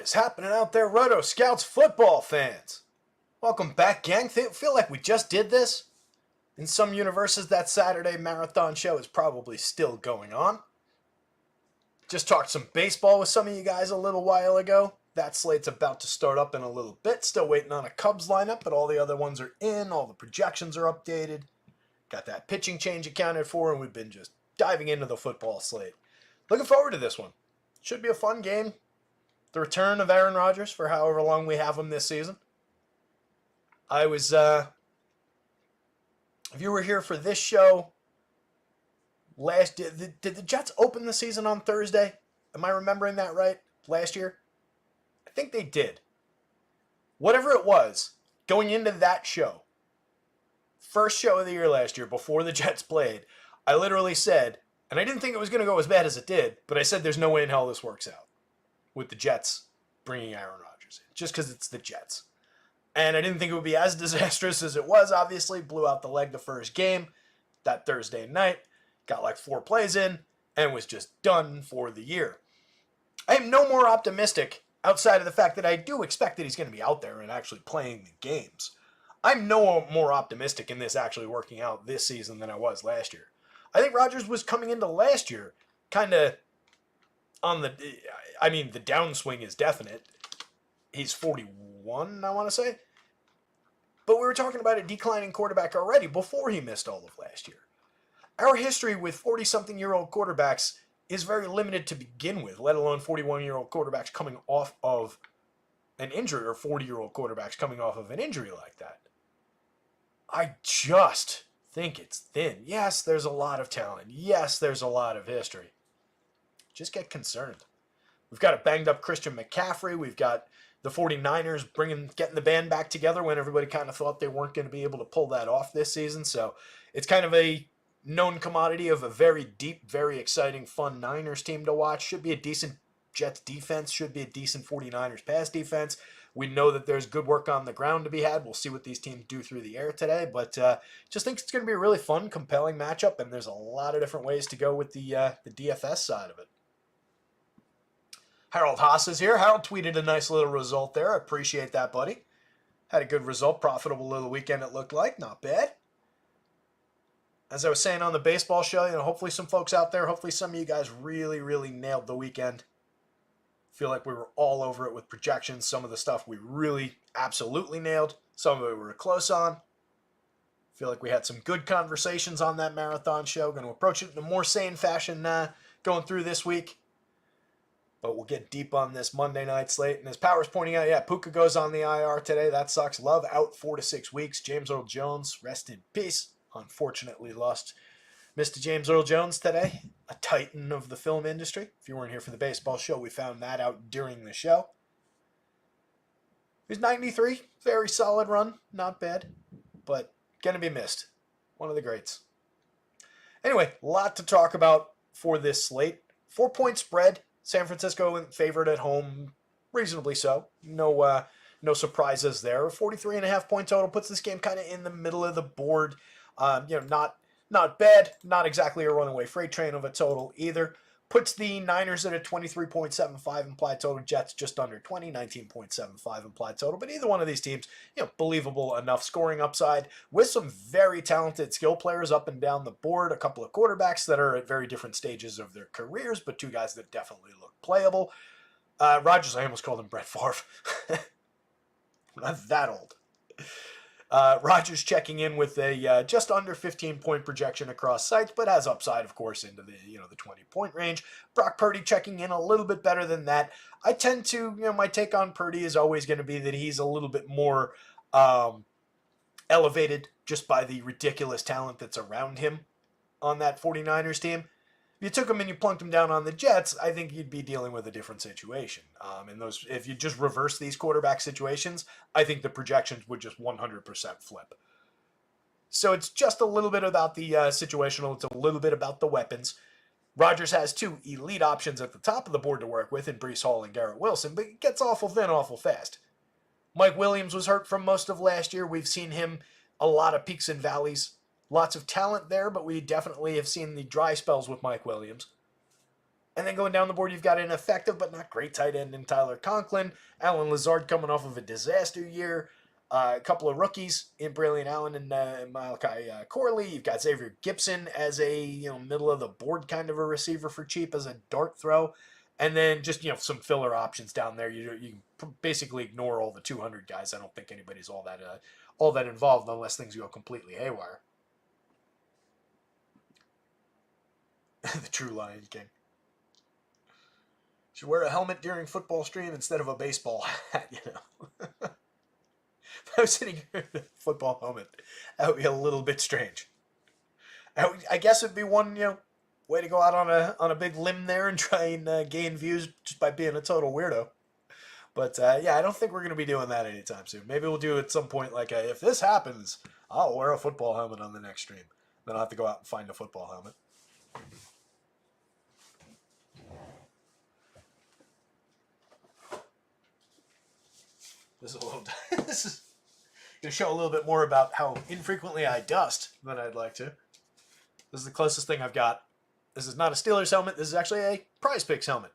What is happening out there, Roto Scouts football fans? Welcome back, gang. Feel like we just did this? In some universes, that Saturday marathon show is probably still going on. Just talked some baseball with some of you guys a little while ago. That slate's about to start up in a little bit. Still waiting on a Cubs lineup, but all the other ones are in. All the projections are updated. Got that pitching change accounted for, and we've been just diving into the football slate. Looking forward to this one. Should be a fun game. The return of Aaron Rodgers for however long we have him this season. I was, if you were here for this show did the Jets open the season on Thursday? Am I remembering that right? Last year? I think they did. Whatever it was, going into that show, first show of the year last year before the Jets played, I literally said, and I didn't think it was going to go as bad as it did, but I said there's no way in hell this works out with the Jets bringing Aaron Rodgers in, just because it's the Jets. And I didn't think it would be as disastrous as it was, obviously. Blew out the leg the first game that Thursday night, got like 4 plays in, and was just done for the year. I am no more optimistic outside of the fact that I do expect that he's going to be out there and actually playing the games. I'm no more optimistic in this actually working out this season than I was last year. I think Rodgers was coming into last year kind of on the downswing is definite. He's 41, I want to say. But we were talking about a declining quarterback already before he missed all of last year. Our history with 40-something-year-old quarterbacks is very limited to begin with, let alone 41-year-old quarterbacks coming off of an injury or 40-year-old quarterbacks coming off of an injury like that. I just think it's thin. Yes, there's a lot of talent. Yes, there's a lot of history. Just get concerned. We've got a banged-up Christian McCaffrey. We've got the 49ers getting the band back together when everybody kind of thought they weren't going to be able to pull that off this season. So it's kind of a known commodity of a very deep, very exciting, fun Niners team to watch. Should be a decent Jets defense. Should be a decent 49ers pass defense. We know that there's good work on the ground to be had. We'll see what these teams do through the air today. But just think it's going to be a really fun, compelling matchup. And there's a lot of different ways to go with the DFS side of it. Harold Haas is here. Harold tweeted a nice little result there. I appreciate that, buddy. Had a good result. Profitable little weekend, it looked like. Not bad. As I was saying on the baseball show, hopefully some folks out there, hopefully some of you guys really, really nailed the weekend. Feel like we were all over it with projections. Some of the stuff we really absolutely nailed. Some of it we were close on. Feel like we had some good conversations on that marathon show. Going to approach it in a more sane fashion going through this week. But we'll get deep on this Monday night slate. And as Power's pointing out, Puka goes on the IR today. That sucks. Love out 4 to 6 weeks. James Earl Jones, rest in peace. Unfortunately lost Mr. James Earl Jones today, a titan of the film industry. If you weren't here for the baseball show, we found that out during the show. He's 93. Very solid run. Not bad. But going to be missed. One of the greats. Anyway, a lot to talk about for this slate. 4-point spread. San Francisco favored at home, reasonably so. No surprises there. 43.5 point total puts this game kind of in the middle of the board. Not bad. Not exactly a runaway freight train of a total either. Puts the Niners at a 23.75 implied total. Jets just under 20, 19.75 implied total. But either one of these teams, believable enough scoring upside with some very talented skill players up and down the board. A couple of quarterbacks that are at very different stages of their careers, but 2 guys that definitely look playable. Rodgers, I almost called him Brett Favre. Not that old. Rodgers checking in with a just under 15-point projection across sites, but has upside, of course, into the 20-point range. Brock Purdy checking in a little bit better than that. I tend to, my take on Purdy is always going to be that he's a little bit more elevated just by the ridiculous talent that's around him on that 49ers team. If you took him and you plunked him down on the Jets, I think you'd be dealing with a different situation. If you just reverse these quarterback situations, I think the projections would just 100% flip. So it's just a little bit about the situational. It's a little bit about the weapons. Rodgers has 2 elite options at the top of the board to work with in Breece Hall and Garrett Wilson, but it gets awful thin awful fast. Mike Williams was hurt from most of last year. We've seen him a lot of peaks and valleys. Lots of talent there, but we definitely have seen the dry spells with Mike Williams. And then going down the board, you've got an effective but not great tight end in Tyler Conklin. Alan Lazard coming off of a disaster year. A couple of rookies in Braylon Allen and Malachi Corley. You've got Xavier Gibson as a middle of the board kind of a receiver for cheap as a dart throw. And then just some filler options down there. You basically ignore all the 200 guys. I don't think anybody's all that involved unless things go completely haywire. The true Lion King. Should wear a helmet during football stream instead of a baseball hat, If I was sitting here in a football helmet, that would be a little bit strange. I guess it'd be one, way to go out on a big limb there and try and gain views just by being a total weirdo. But yeah, I don't think we're going to be doing that anytime soon. Maybe we'll do at some point like if this happens, I'll wear a football helmet on the next stream. Then I'll have to go out and find a football helmet. This is going to show a little bit more about how infrequently I dust than I'd like to. This is the closest thing I've got. This is not a Steelers helmet. This is actually a Prize Picks helmet.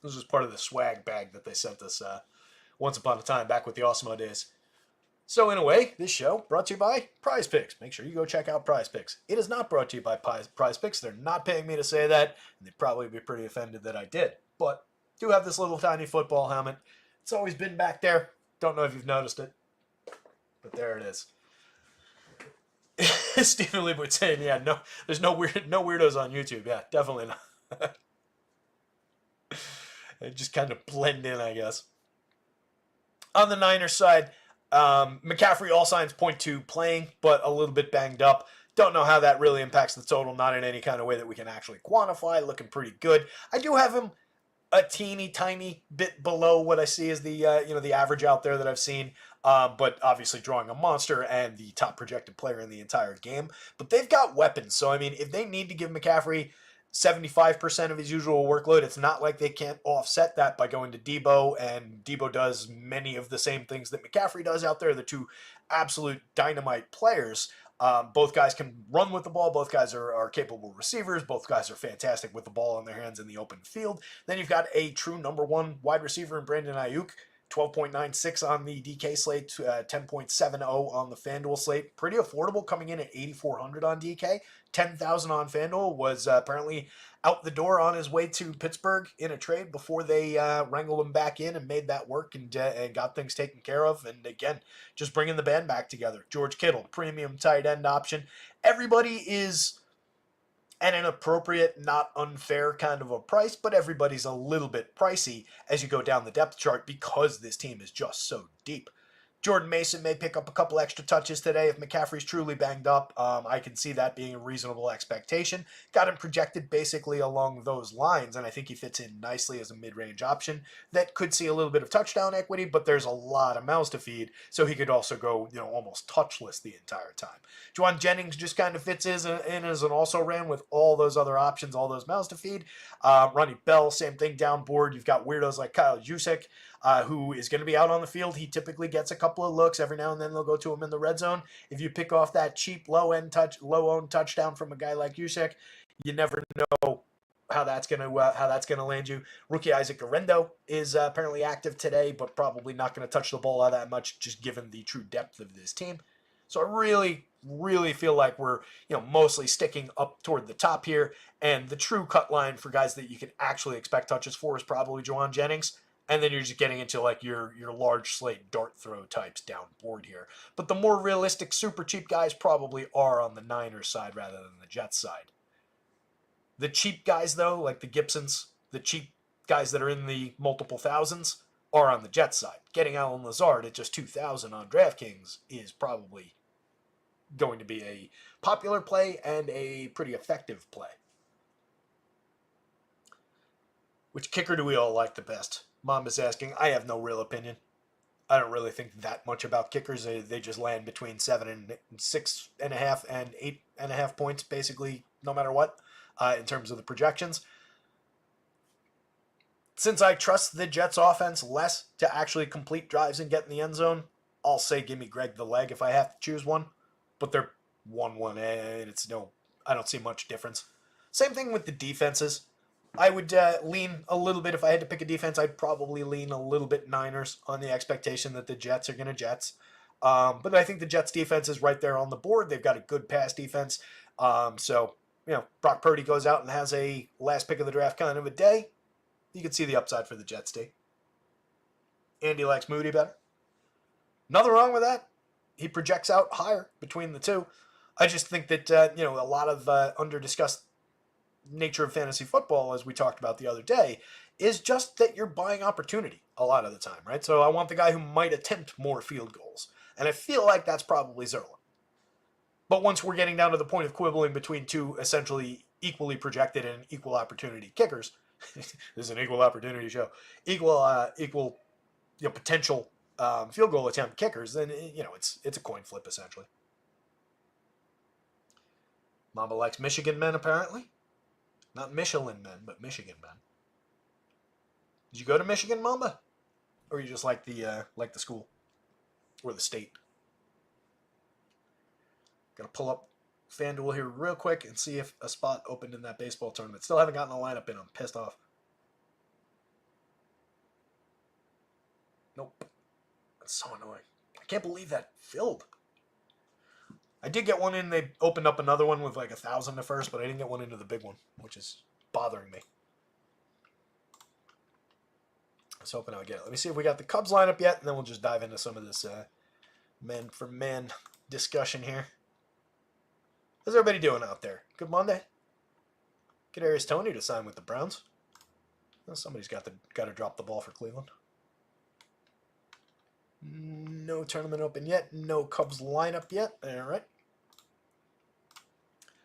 This was part of the swag bag that they sent us once upon a time back with the Awesemo days. So in a way, this show brought to you by Prize Picks. Make sure you go check out Prize Picks. It is not brought to you by Prize Picks. They're not paying me to say that, and they'd probably be pretty offended that I did. But do have this little tiny football helmet. It's always been back there. Don't know if you've noticed it, but there it is. Stephen Leibowitz saying, yeah, no, there's no weirdos on YouTube. Yeah, definitely not. They just kind of blend in, I guess. On the Niners side, McCaffrey, all signs point to playing, but a little bit banged up. Don't know how that really impacts the total, not in any kind of way that we can actually quantify. Looking pretty good. I do have him a teeny tiny bit below what I see as the the average out there that I've seen, but obviously drawing a monster and the top projected player in the entire game. But they've got weapons, so I mean, if they need to give McCaffrey 75% of his usual workload, it's not like they can't offset that by going to Debo, and Debo does many of the same things that McCaffrey does out there. The two absolute dynamite players. Both guys can run with the ball. Both guys are capable receivers. Both guys are fantastic with the ball in their hands in the open field. Then you've got a true number one wide receiver in Brandon Ayuk. 12.96 on the DK slate, 10.70 on the FanDuel slate. Pretty affordable, coming in at 8,400 on DK. 10,000 on FanDuel. Was apparently out the door on his way to Pittsburgh in a trade before they wrangled him back in and made that work and got things taken care of. And again, just bringing the band back together. George Kittle, premium tight end option. Everybody is at an appropriate, not unfair kind of a price, but everybody's a little bit pricey as you go down the depth chart because this team is just so deep. Jordan Mason may pick up a couple extra touches today if McCaffrey's truly banged up. I can see that being a reasonable expectation. Got him projected basically along those lines, and I think he fits in nicely as a mid-range option that could see a little bit of touchdown equity, but there's a lot of mouths to feed, so he could also go almost touchless the entire time. Juwan Jennings just kind of fits in as an also-ran with all those other options, all those mouths to feed. Ronnie Bell, same thing down board. You've got weirdos like Kyle Juszczyk, who is going to be out on the field. He typically gets a couple of looks. Every now and then they'll go to him in the red zone. If you pick off that cheap low-owned touchdown from a guy like Juszczyk, you never know how that's going to land you. Rookie Isaac Guerrero is apparently active today, but probably not going to touch the ball all that much, just given the true depth of this team. So I really, really feel like we're mostly sticking up toward the top here, and the true cut line for guys that you can actually expect touches for is probably Juwan Jennings. And then you're just getting into like your large slate dart throw types down board here. But the more realistic, super cheap guys probably are on the Niners side rather than the Jets side. The cheap guys, though, like the Gibsons, the cheap guys that are in the multiple thousands, are on the Jets side. Getting Alan Lazard at just 2,000 on DraftKings is probably going to be a popular play and a pretty effective play. Which kicker do we all like the best? Mom is asking. I have no real opinion. I don't really think that much about kickers. They just land between 7 and 6.5 and 8.5 points, basically, no matter what, in terms of the projections. Since I trust the Jets offense less to actually complete drives and get in the end zone, I'll say give me Greg the leg if I have to choose one. But they're 1-1, and I don't see much difference. Same thing with the defenses. I would lean a little bit. If I had to pick a defense, I'd probably lean a little bit Niners on the expectation that the Jets are going to Jets. But I think the Jets defense is right there on the board. They've got a good pass defense. So, Brock Purdy goes out and has a last pick of the draft kind of a day. You can see the upside for the Jets, D. Andy likes Moody better. Nothing wrong with that. He projects out higher between the two. I just think that, a lot of under-discussed nature of fantasy football, as we talked about the other day, is just that you're buying opportunity a lot of the time, right? So I want the guy who might attempt more field goals. And I feel like that's probably Zerlin. But once we're getting down to the point of quibbling between two essentially equally projected and equal opportunity kickers, this is an equal opportunity show, equal potential field goal attempt kickers, then it's a coin flip essentially. Mamba likes Michigan men apparently. Not Michelin men, but Michigan men. Did you go to Michigan, Mamba? Or you just like the school? Or the state? Gonna pull up FanDuel here real quick and see if a spot opened in that baseball tournament. Still haven't gotten a lineup in. I'm pissed off. Nope. That's so annoying. I can't believe that filled. I did get one in. They opened up another one with like 1,000 at first, but I didn't get one into the big one, which is bothering me. I was hoping I would get it. Let me see if we got the Cubs lineup yet, and then we'll just dive into some of this man for man discussion here. How's everybody doing out there? Good Monday. Kadarius Toney to sign with the Browns. Well, somebody's got to drop the ball for Cleveland. No tournament open yet. No Cubs lineup yet. All right.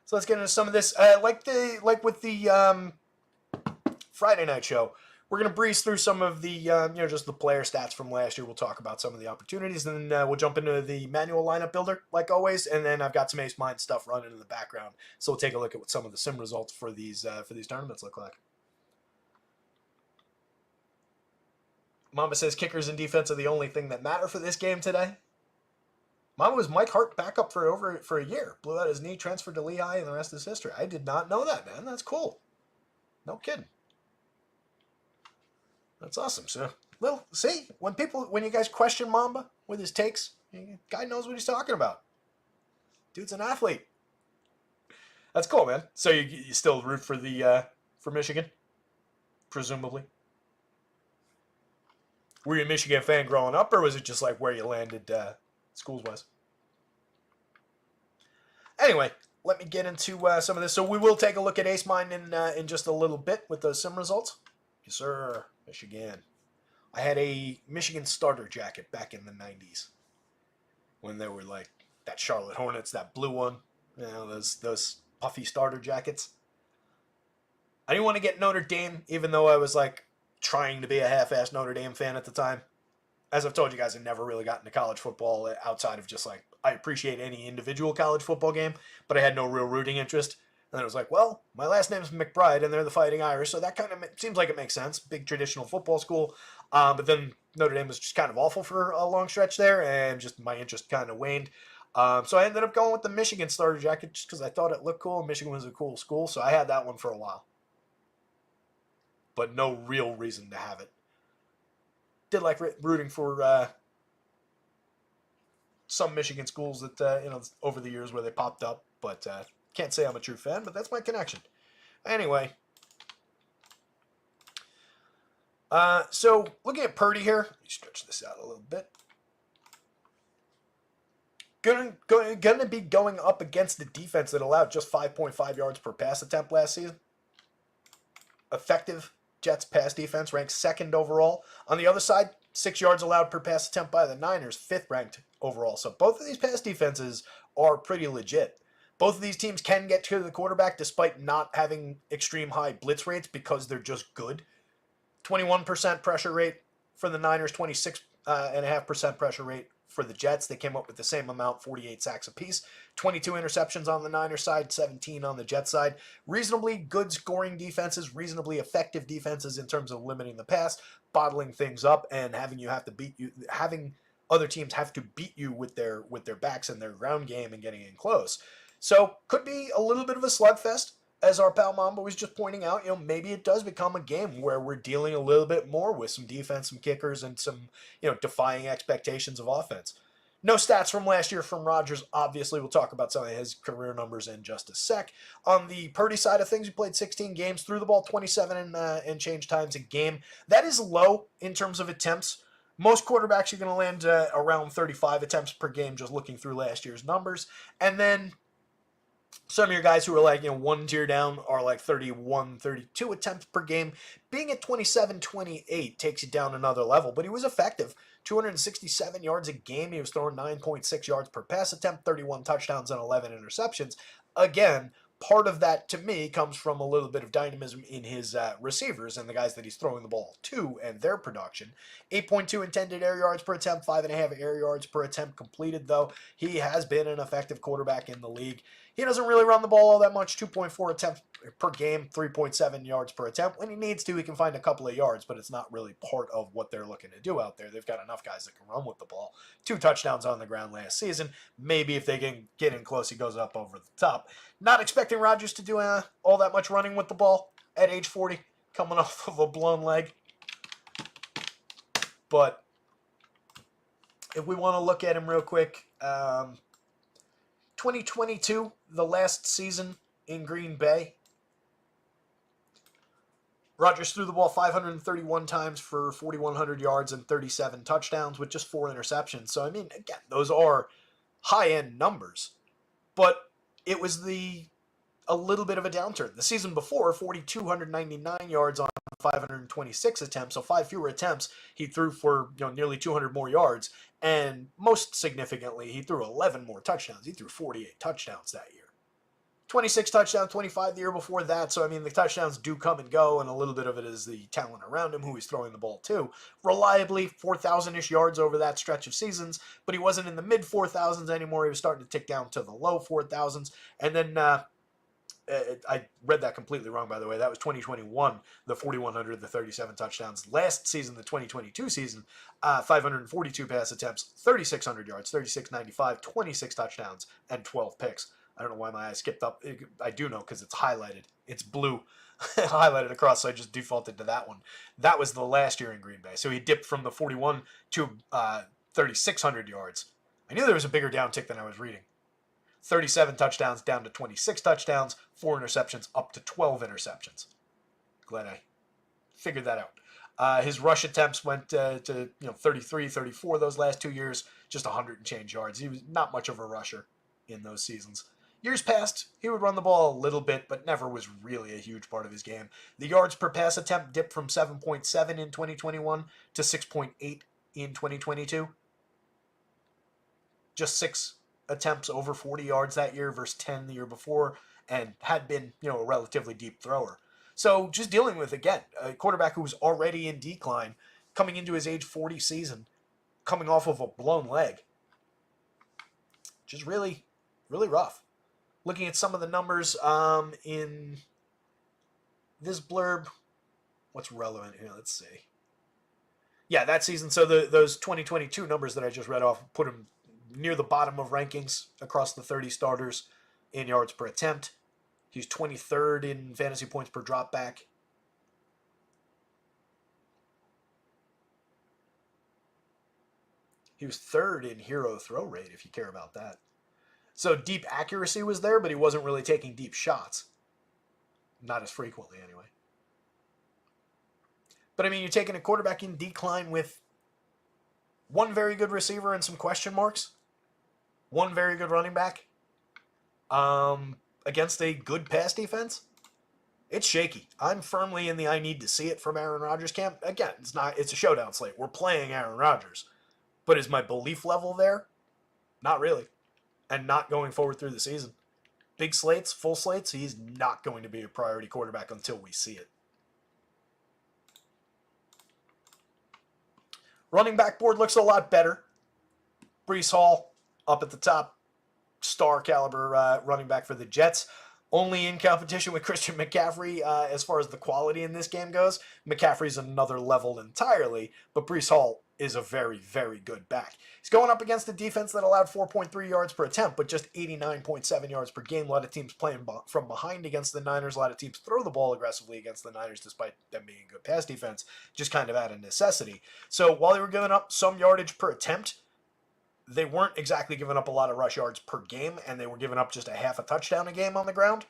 So let's get into some of this. Like with the Friday night show, we're gonna breeze through some of the just the player stats from last year. We'll talk about some of the opportunities, and then we'll jump into the manual lineup builder like always. And then I've got some Ace Mind stuff running in the background, so we'll take a look at what some of the sim results for these tournaments look like. Mamba says kickers and defense are the only thing that matter for this game today. Mamba was Mike Hart backup for a year. Blew out his knee, transferred to Lehigh, and the rest is history. I did not know that, man. That's cool. No kidding. That's awesome. So, well, see, when you guys question Mamba with his takes, guy knows what he's talking about. Dude's an athlete. That's cool, man. So you still root for for Michigan, presumably. Were you a Michigan fan growing up, or was it just like where you landed schools-wise? Anyway, let me get into some of this. So we will take a look at Ace Mine in just a little bit with those sim results. Yes, sir. Michigan. I had a Michigan starter jacket back in the 90s when there were like that Charlotte Hornets, that blue one, those puffy starter jackets. I didn't want to get Notre Dame, even though I was like trying to be a half-assed Notre Dame fan at the time. As I've told you guys, I never really got into college football outside of just like, I appreciate any individual college football game, but I had no real rooting interest. And then it was like, well, my last name's McBride, and they're the Fighting Irish, so that kind of seems like it makes sense. Big traditional football school. But then Notre Dame was just kind of awful for a long stretch there, and just my interest kind of waned. So I ended up going with the Michigan starter jacket just because I thought it looked cool. Michigan was a cool school, so I had that one for a while. But no real reason to have it. Did like rooting for some Michigan schools that over the years where they popped up, but can't say I'm a true fan, but that's my connection. Anyway, so looking at Purdy here, let me stretch this out a little bit. Gonna be going up against the defense that allowed just 5.5 yards per pass attempt last season. Effective Jets pass defense ranked second overall. On the other side, 6 yards allowed per pass attempt by the Niners, fifth ranked overall. So both of these pass defenses are pretty legit. Both of these teams can get to the quarterback despite not having extreme high blitz rates because they're just good. 21% pressure rate for the Niners, 26.5% pressure rate for the Jets. They came up with the same amount, 48 sacks apiece. 22 interceptions on the Niners side, 17 on the Jets side. Reasonably good scoring defenses, reasonably effective defenses in terms of limiting the pass, bottling things up, and having other teams have to beat you with their backs and their ground game and getting in close. So could be a little bit of a slugfest. as our pal Mamba was just pointing out, maybe it does become a game where we're dealing a little bit more with some defense, some kickers, and some, defying expectations of offense. No stats from last year from Rodgers. Obviously, we'll talk about some of his career numbers in just a sec. On the Purdy side of things, he played 16 games, threw the ball 27 and change times a game. That is low in terms of attempts. Most quarterbacks are going to land around 35 attempts per game, just looking through last year's numbers. And then some of your guys who are like, one tier down are like 31, 32 attempts per game. Being at 27, 28 takes you down another level, but he was effective. 267 yards a game. He was throwing 9.6 yards per pass attempt, 31 touchdowns and 11 interceptions. Again, part of that to me comes from a little bit of dynamism in his receivers and the guys that he's throwing the ball to and their production. 8.2 intended air yards per attempt, 5.5 air yards per attempt completed, though. He has been an effective quarterback in the league. He doesn't really run the ball all that much, 2.4 attempts per game, 3.7 yards per attempt. When he needs to, he can find a couple of yards, but it's not really part of what they're looking to do out there. They've got enough guys that can run with the ball. 2 touchdowns on the ground last season. Maybe if they can get in close, he goes up over the top. Not expecting Rodgers to do all that much running with the ball at age 40, coming off of a blown leg. But if we want to look at him real quick, 2022, the last season in Green Bay, Rodgers threw the ball 531 times for 4,100 yards and 37 touchdowns with just 4 interceptions. So, again, those are high-end numbers. But it was a little bit of a downturn. The season before, 4,299 yards on 526 attempts, so 5 fewer attempts. He threw for nearly 200 more yards, and most significantly, he threw 11 more touchdowns. He threw 48 touchdowns that year. 26 touchdowns, 25 the year before that. So, the touchdowns do come and go, and a little bit of it is the talent around him who he's throwing the ball to. Reliably, 4,000-ish yards over that stretch of seasons, but he wasn't in the mid-4,000s anymore. He was starting to tick down to the low 4,000s. And then I read that completely wrong, by the way. That was 2021, the 4,100, the 37 touchdowns. Last season, the 2022 season, 542 pass attempts, 3,600 yards, 3,695, 26 touchdowns, and 12 picks. I don't know why my eyes skipped up. I do know because it's highlighted. It's blue highlighted across, so I just defaulted to that one. That was the last year in Green Bay. So he dipped from the 41 to 3,600 yards. I knew there was a bigger downtick than I was reading. 37 touchdowns down to 26 touchdowns, 4 interceptions up to 12 interceptions. Glad I figured that out. His rush attempts went to 33, 34 those last 2 years, just 100 and change yards. He was not much of a rusher in those seasons. Years past, he would run the ball a little bit, but never was really a huge part of his game. The yards per pass attempt dipped from 7.7 in 2021 to 6.8 in 2022. Just 6 attempts over 40 yards that year versus 10 the year before, and had been, a relatively deep thrower. So just dealing with, again, a quarterback who was already in decline, coming into his age 40 season, coming off of a blown leg. Just really, really rough. Looking at some of the numbers in this blurb, what's relevant here? Let's see. Yeah, that season. So those 2022 numbers that I just read off put him near the bottom of rankings across the 30 starters in yards per attempt. He's 23rd in fantasy points per dropback. He was 3rd in hero throw rate, if you care about that. So deep accuracy was there, but he wasn't really taking deep shots. Not as frequently, anyway. But, you're taking a quarterback in decline with one very good receiver and some question marks. One very good running back. Against a good pass defense. It's shaky. I'm firmly in the I need to see it from Aaron Rodgers camp. Again, it's a showdown slate. We're playing Aaron Rodgers. But is my belief level there? Not really. And not going forward through the season. Big slates, full slates, he's not going to be a priority quarterback until we see it. Running back board looks a lot better. Breece Hall up at the top. Star caliber running back for the Jets. Only in competition with Christian McCaffrey as far as the quality in this game goes. McCaffrey's another level entirely, but Breece Hall is a very, very good back. He's going up against a defense that allowed 4.3 yards per attempt, but just 89.7 yards per game. A lot of teams playing from behind against the Niners. A lot of teams throw the ball aggressively against the Niners, despite them being a good pass defense, just kind of out of necessity. So while they were giving up some yardage per attempt, they weren't exactly giving up a lot of rush yards per game, and they were giving up just a half a touchdown a game on the ground.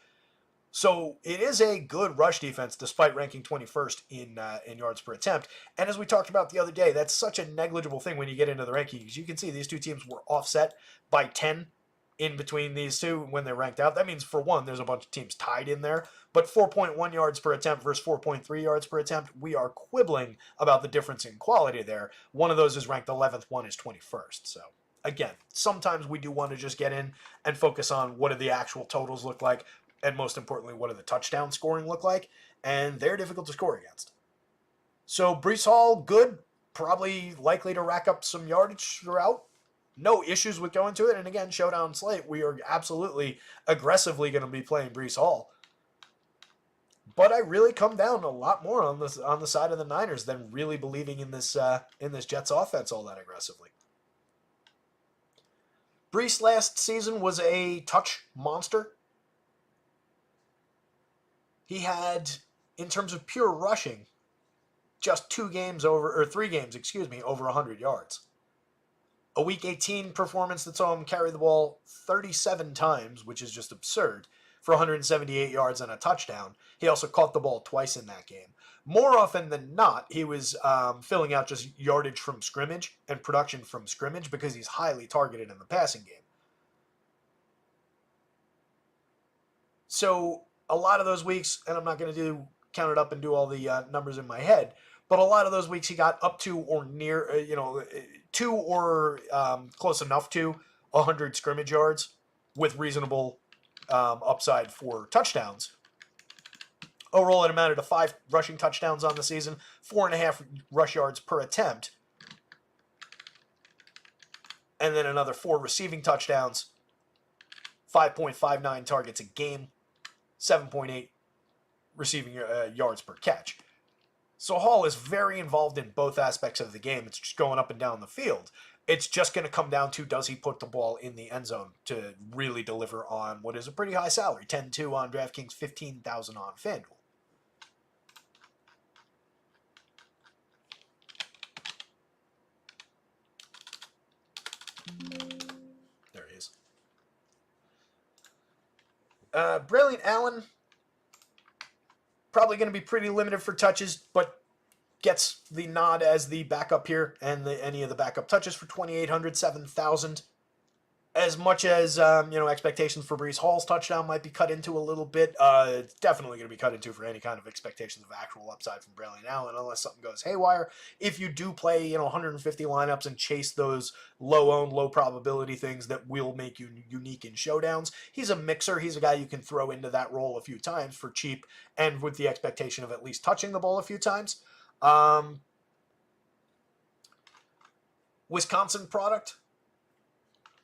So it is a good rush defense, despite ranking 21st in yards per attempt. And as we talked about the other day, that's such a negligible thing when you get into the rankings. You can see these two teams were offset by 10 in between these two when they're ranked out. That means, for one, there's a bunch of teams tied in there. But 4.1 yards per attempt versus 4.3 yards per attempt, we are quibbling about the difference in quality there. One of those is ranked 11th, one is 21st. So, again, sometimes we do want to just get in and focus on what do the actual totals look like. And most importantly, what do the touchdown scoring look like? And they're difficult to score against. So Breece Hall, good. Probably likely to rack up some yardage throughout. No issues with going to it. And again, Showdown Slate, we are absolutely aggressively going to be playing Breece Hall. But I really come down a lot more on the side of the Niners than really believing in this Jets offense all that aggressively. Breece last season was a touch monster. He had, in terms of pure rushing, just 3 games, over 100 yards. A Week 18 performance that saw him carry the ball 37 times, which is just absurd, for 178 yards and a touchdown. He also caught the ball twice in that game. More often than not, he was filling out just yardage from scrimmage and production from scrimmage because he's highly targeted in the passing game. So a lot of those weeks, and I'm not going to count it up and do all the numbers in my head, but a lot of those weeks he got up to or near, to or close enough to 100 scrimmage yards with reasonable upside for touchdowns. Overall, it amounted to 5 rushing touchdowns on the season, 4.5 rush yards per attempt, and then another 4 receiving touchdowns, 5.59 targets a game, 7.8 receiving yards per catch. So Hall is very involved in both aspects of the game. It's just going up and down the field. It's just going to come down to, does he put the ball in the end zone to really deliver on what is a pretty high salary? 10-2 on DraftKings, $15,000 on FanDuel. There he is. Braylon Allen, probably going to be pretty limited for touches, but gets the nod as the backup here, and any of the backup touches for 2,800, 7,000. As much as expectations for Breece Hall's touchdown might be cut into a little bit, it's definitely going to be cut into for any kind of expectations of actual upside from Braylon Allen, unless something goes haywire. If you do play 150 lineups and chase those low-owned, low-probability things that will make you unique in showdowns, he's a mixer. He's a guy you can throw into that role a few times for cheap and with the expectation of at least touching the ball a few times. Wisconsin product.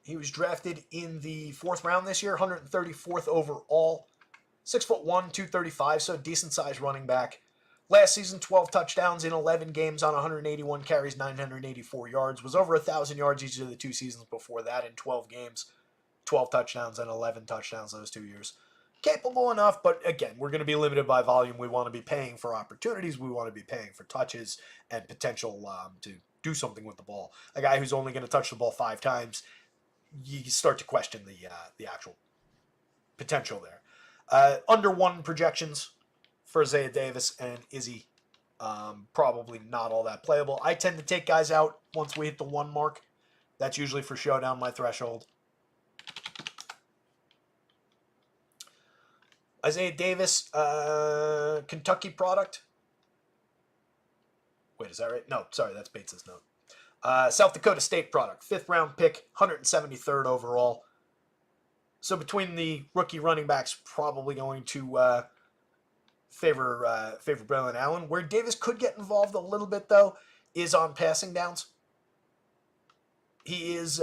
He was drafted in the 4th round this year, 134th overall. 6'1", 235, so decent-sized running back. Last season, 12 touchdowns in 11 games on 181 carries, 984 yards. Was over 1,000 yards each of the 2 seasons before that in 12 games. 12 touchdowns and 11 touchdowns those 2 years. Capable enough, but again, we're going to be limited by volume. We want to be paying for opportunities. We want to be paying for touches and potential to do something with the ball. A guy who's only going to touch the ball 5 times, you start to question the actual potential there. Under 1 projections for Isaiah Davis and Izzy. Probably not all that playable. I tend to take guys out once we hit the 1 mark. That's usually for showdown, my threshold. Isaiah Davis, Kentucky product. Wait, is that right? No, sorry, that's Bates' note. South Dakota State product, 5th round pick, 173rd overall. So between the rookie running backs, probably going to favor Braylon Allen. Where Davis could get involved a little bit, though, is on passing downs. He is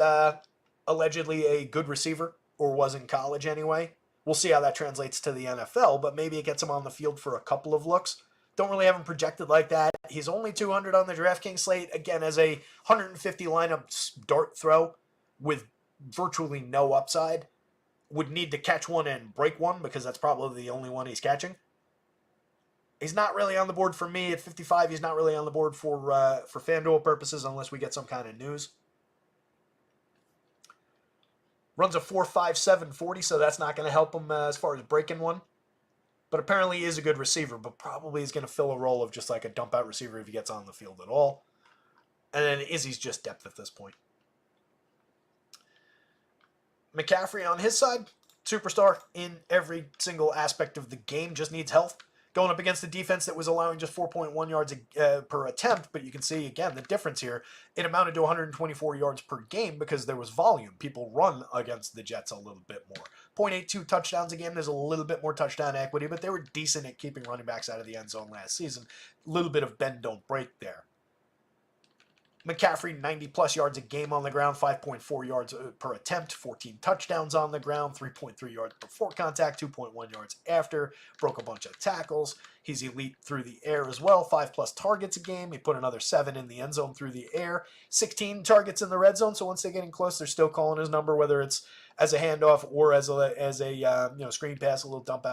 allegedly a good receiver, or was in college anyway. We'll see how that translates to the NFL, but maybe it gets him on the field for a couple of looks Don't really have him projected like that. He's only 200 on the DraftKings slate, again, as a 150 lineup dart throw with virtually no upside. Would need to catch one and break one because that's probably the only one he's catching. He's not really on the board for me at 55. He's not really on the board for FanDuel purposes unless we get some kind of news. Runs a 4.57 40, so that's not going to help him as far as breaking one. But apparently he is a good receiver, but probably is going to fill a role of just like a dump out receiver if he gets on the field at all. And then Izzy's just depth at this point. McCaffrey on his side, superstar in every single aspect of the game, just needs health. Going up against a defense that was allowing just 4.1 yards per attempt, but you can see, again, the difference here. It amounted to 124 yards per game because there was volume. People run against the Jets a little bit more. 0.82 touchdowns a game. There's a little bit more touchdown equity, but they were decent at keeping running backs out of the end zone last season. A little bit of bend, don't break there. McCaffrey, 90-plus yards a game on the ground, 5.4 yards per attempt, 14 touchdowns on the ground, 3.3 yards before contact, 2.1 yards after, broke a bunch of tackles. He's elite through the air as well, 5-plus targets a game. He put another 7 in the end zone through the air, 16 targets in the red zone, so once they're getting close, they're still calling his number, whether it's as a handoff or as a screen pass, a little dump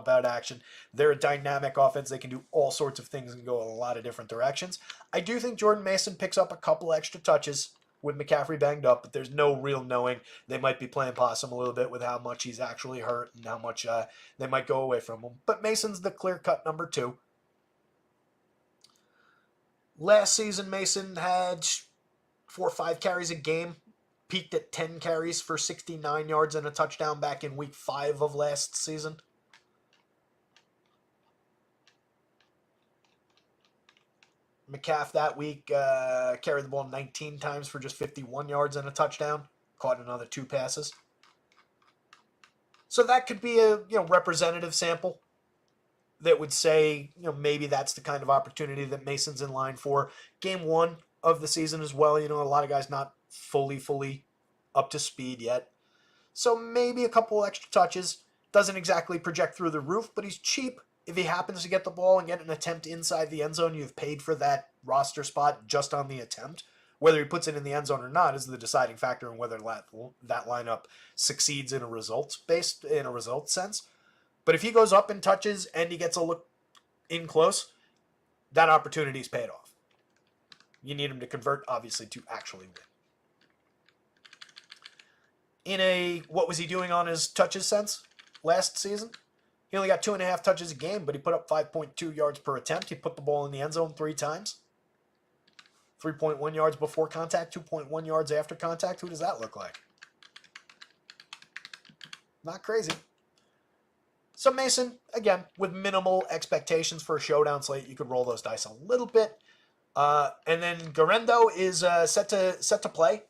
out action. They're a dynamic offense. They can do all sorts of things and go in a lot of different directions. I do think Jordan Mason picks up a couple extra touches with McCaffrey banged up, but there's no real knowing. They might be playing possum a little bit with how much he's actually hurt and how much they might go away from him. But Mason's the clear-cut number 2. Last season, Mason had 4 or 5 carries a game. Peaked at 10 carries for 69 yards and a touchdown back in week 5 of last season. McCaff that week carried the ball 19 times for just 51 yards and a touchdown. Caught another 2 passes. So that could be a representative sample that would say maybe that's the kind of opportunity that Mason's in line for. Game 1 of the season as well. A lot of guys not fully up to speed yet. So maybe a couple extra touches. Doesn't exactly project through the roof, but he's cheap. If he happens to get the ball and get an attempt inside the end zone, you've paid for that roster spot just on the attempt. Whether he puts it in the end zone or not is the deciding factor in whether that lineup succeeds in a result sense. But if he goes up and touches and he gets a look in close, that opportunity's paid off. You need him to convert, obviously, to actually win. In a what was he doing on his touches sense last season? He only got 2.5 touches a game, but he put up 5.2 yards per attempt. He put the ball in the end zone 3 times. 3.1 yards before contact, 2.1 yards after contact. Who does that look like? Not crazy. So Mason, again, with minimal expectations for a showdown slate, you could roll those dice a little bit. And then Garendo is set to play.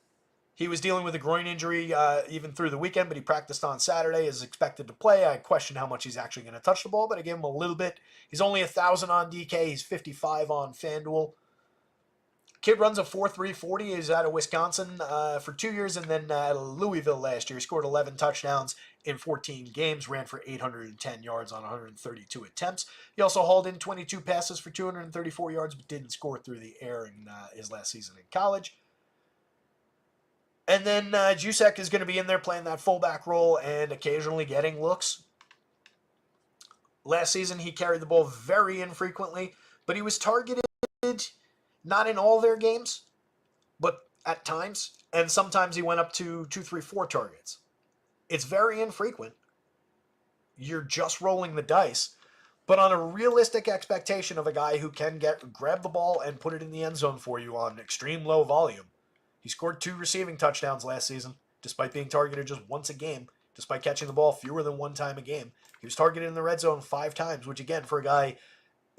He was dealing with a groin injury even through the weekend, but he practiced on Saturday, is expected to play. I question how much he's actually going to touch the ball, but I gave him a little bit. He's only 1,000 on DK. He's 55 on FanDuel. Kid runs a 4.3 40. He's out of Wisconsin for 2 years, and then Louisville last year. He scored 11 touchdowns in 14 games, ran for 810 yards on 132 attempts. He also hauled in 22 passes for 234 yards, but didn't score through the air in his last season in college. And then Jusek is going to be in there playing that fullback role and occasionally getting looks. Last season, he carried the ball very infrequently, but he was targeted not in all their games, but at times. And sometimes he went up to 2, 3, 4 targets. It's very infrequent. You're just rolling the dice. But on a realistic expectation of a guy who can grab the ball and put it in the end zone for you on extreme low volume, he scored 2 receiving touchdowns last season, despite being targeted just once a game, despite catching the ball fewer than 1 time a game. He was targeted in the red zone 5 times, which again, for a guy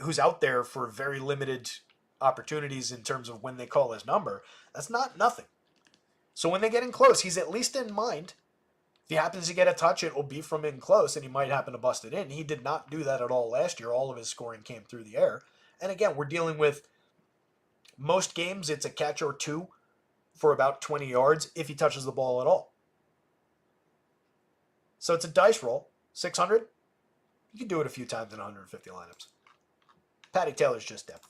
who's out there for very limited opportunities in terms of when they call his number, that's not nothing. So when they get in close, he's at least in mind. If he happens to get a touch, it will be from in close, and he might happen to bust it in. He did not do that at all last year. All of his scoring came through the air. And again, we're dealing with most games, it's a catch or 2 for about 20 yards if he touches the ball at all. So it's a dice roll. 600. You can do it a few times in 150 lineups. Patty Taylor's just depth.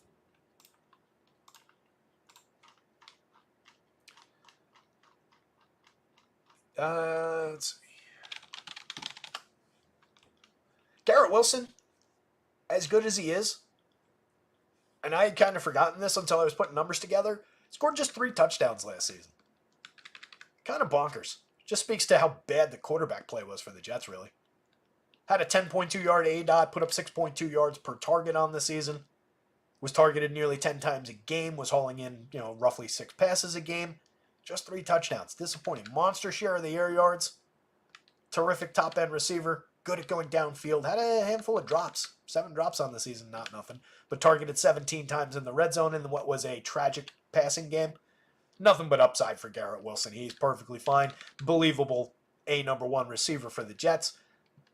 Let's see. Garrett Wilson, as good as he is, and I had kind of forgotten this until I was putting numbers together, scored just 3 touchdowns last season. Kind of bonkers. Just speaks to how bad the quarterback play was for the Jets, really. Had a 10.2 yard ADOT, put up 6.2 yards per target on the season. Was targeted nearly 10 times a game, was hauling in, roughly 6 passes a game. Just 3 touchdowns. Disappointing. Monster share of the air yards. Terrific top-end receiver. Good at going downfield. Had a handful of drops. 7 drops on the season, not nothing. But targeted 17 times in the red zone in what was a tragic passing game. Nothing but upside for Garrett Wilson. He's perfectly fine. Believable number 1 receiver for the Jets.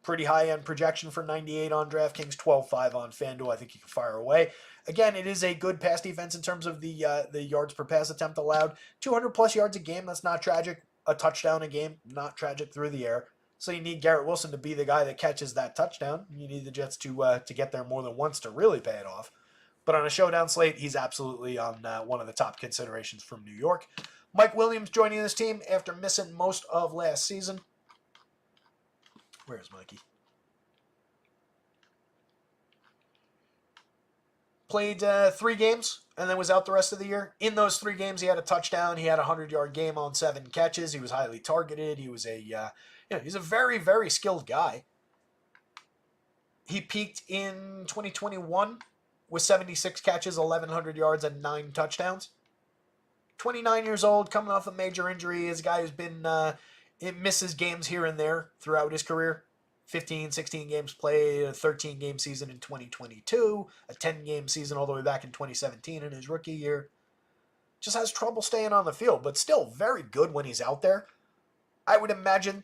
Pretty high-end projection for 98 on DraftKings, 12.5 on FanDuel. I think you can fire away. Again, it is a good pass defense in terms of the yards per pass attempt allowed. 200-plus yards a game, that's not tragic. A touchdown a game, not tragic through the air. So you need Garrett Wilson to be the guy that catches that touchdown. You need the Jets to get there more than once to really pay it off. But on a showdown slate, he's absolutely on one of the top considerations from New York. Mike Williams joining this team after missing most of last season. Where's Mikey? Played 3 games and then was out the rest of the year. In those 3 games, he had a touchdown. He had a 100-yard game on 7 catches. He was highly targeted. He was he's a very, very skilled guy. He peaked in 2021 with 76 catches, 1,100 yards, and 9 touchdowns. 29 years old, coming off a major injury. He's a guy who's been misses games here and there throughout his career. 15, 16 games played, a 13-game season in 2022, a 10-game season all the way back in 2017 in his rookie year. Just has trouble staying on the field, but still very good when he's out there. I would imagine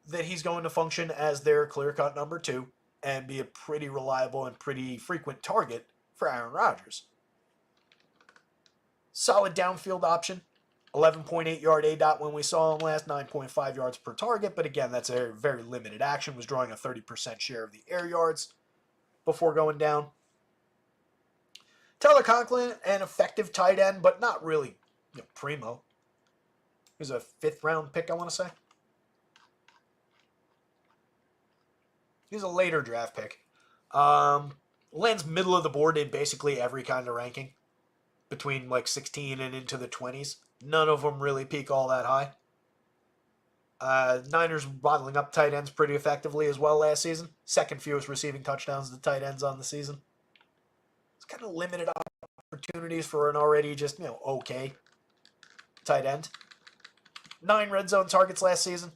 that he's going to function as their clear-cut number 2 and be a pretty reliable and pretty frequent target for Aaron Rodgers. Solid downfield option. 11.8 yard ADOT when we saw him last, 9.5 yards per target. But again, that's a very limited action. Was drawing a 30% share of the air yards before going down. Tyler Conklin, an effective tight end, but not really primo. He was a 5th round pick, I want to say. He's a later draft pick. Lands middle of the board in basically every kind of ranking. Between 16 and into the 20s. None of them really peak all that high. Niners bottling up tight ends pretty effectively as well last season. 2nd fewest receiving touchdowns to tight ends on the season. It's kind of limited opportunities for an already just, okay tight end. 9 red zone targets last season.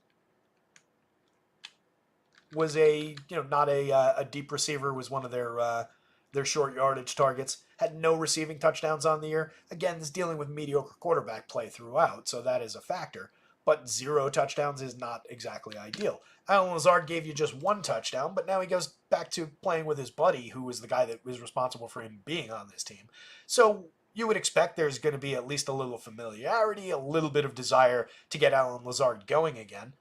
Was not a deep receiver, was one of their short yardage targets. Had no receiving touchdowns on the year. Again, is dealing with mediocre quarterback play throughout, so that is a factor. But 0 touchdowns is not exactly ideal. Alan Lazard gave you just 1 touchdown, but now he goes back to playing with his buddy, who was the guy that was responsible for him being on this team. So you would expect there's going to be at least a little familiarity, a little bit of desire to get Alan Lazard going again.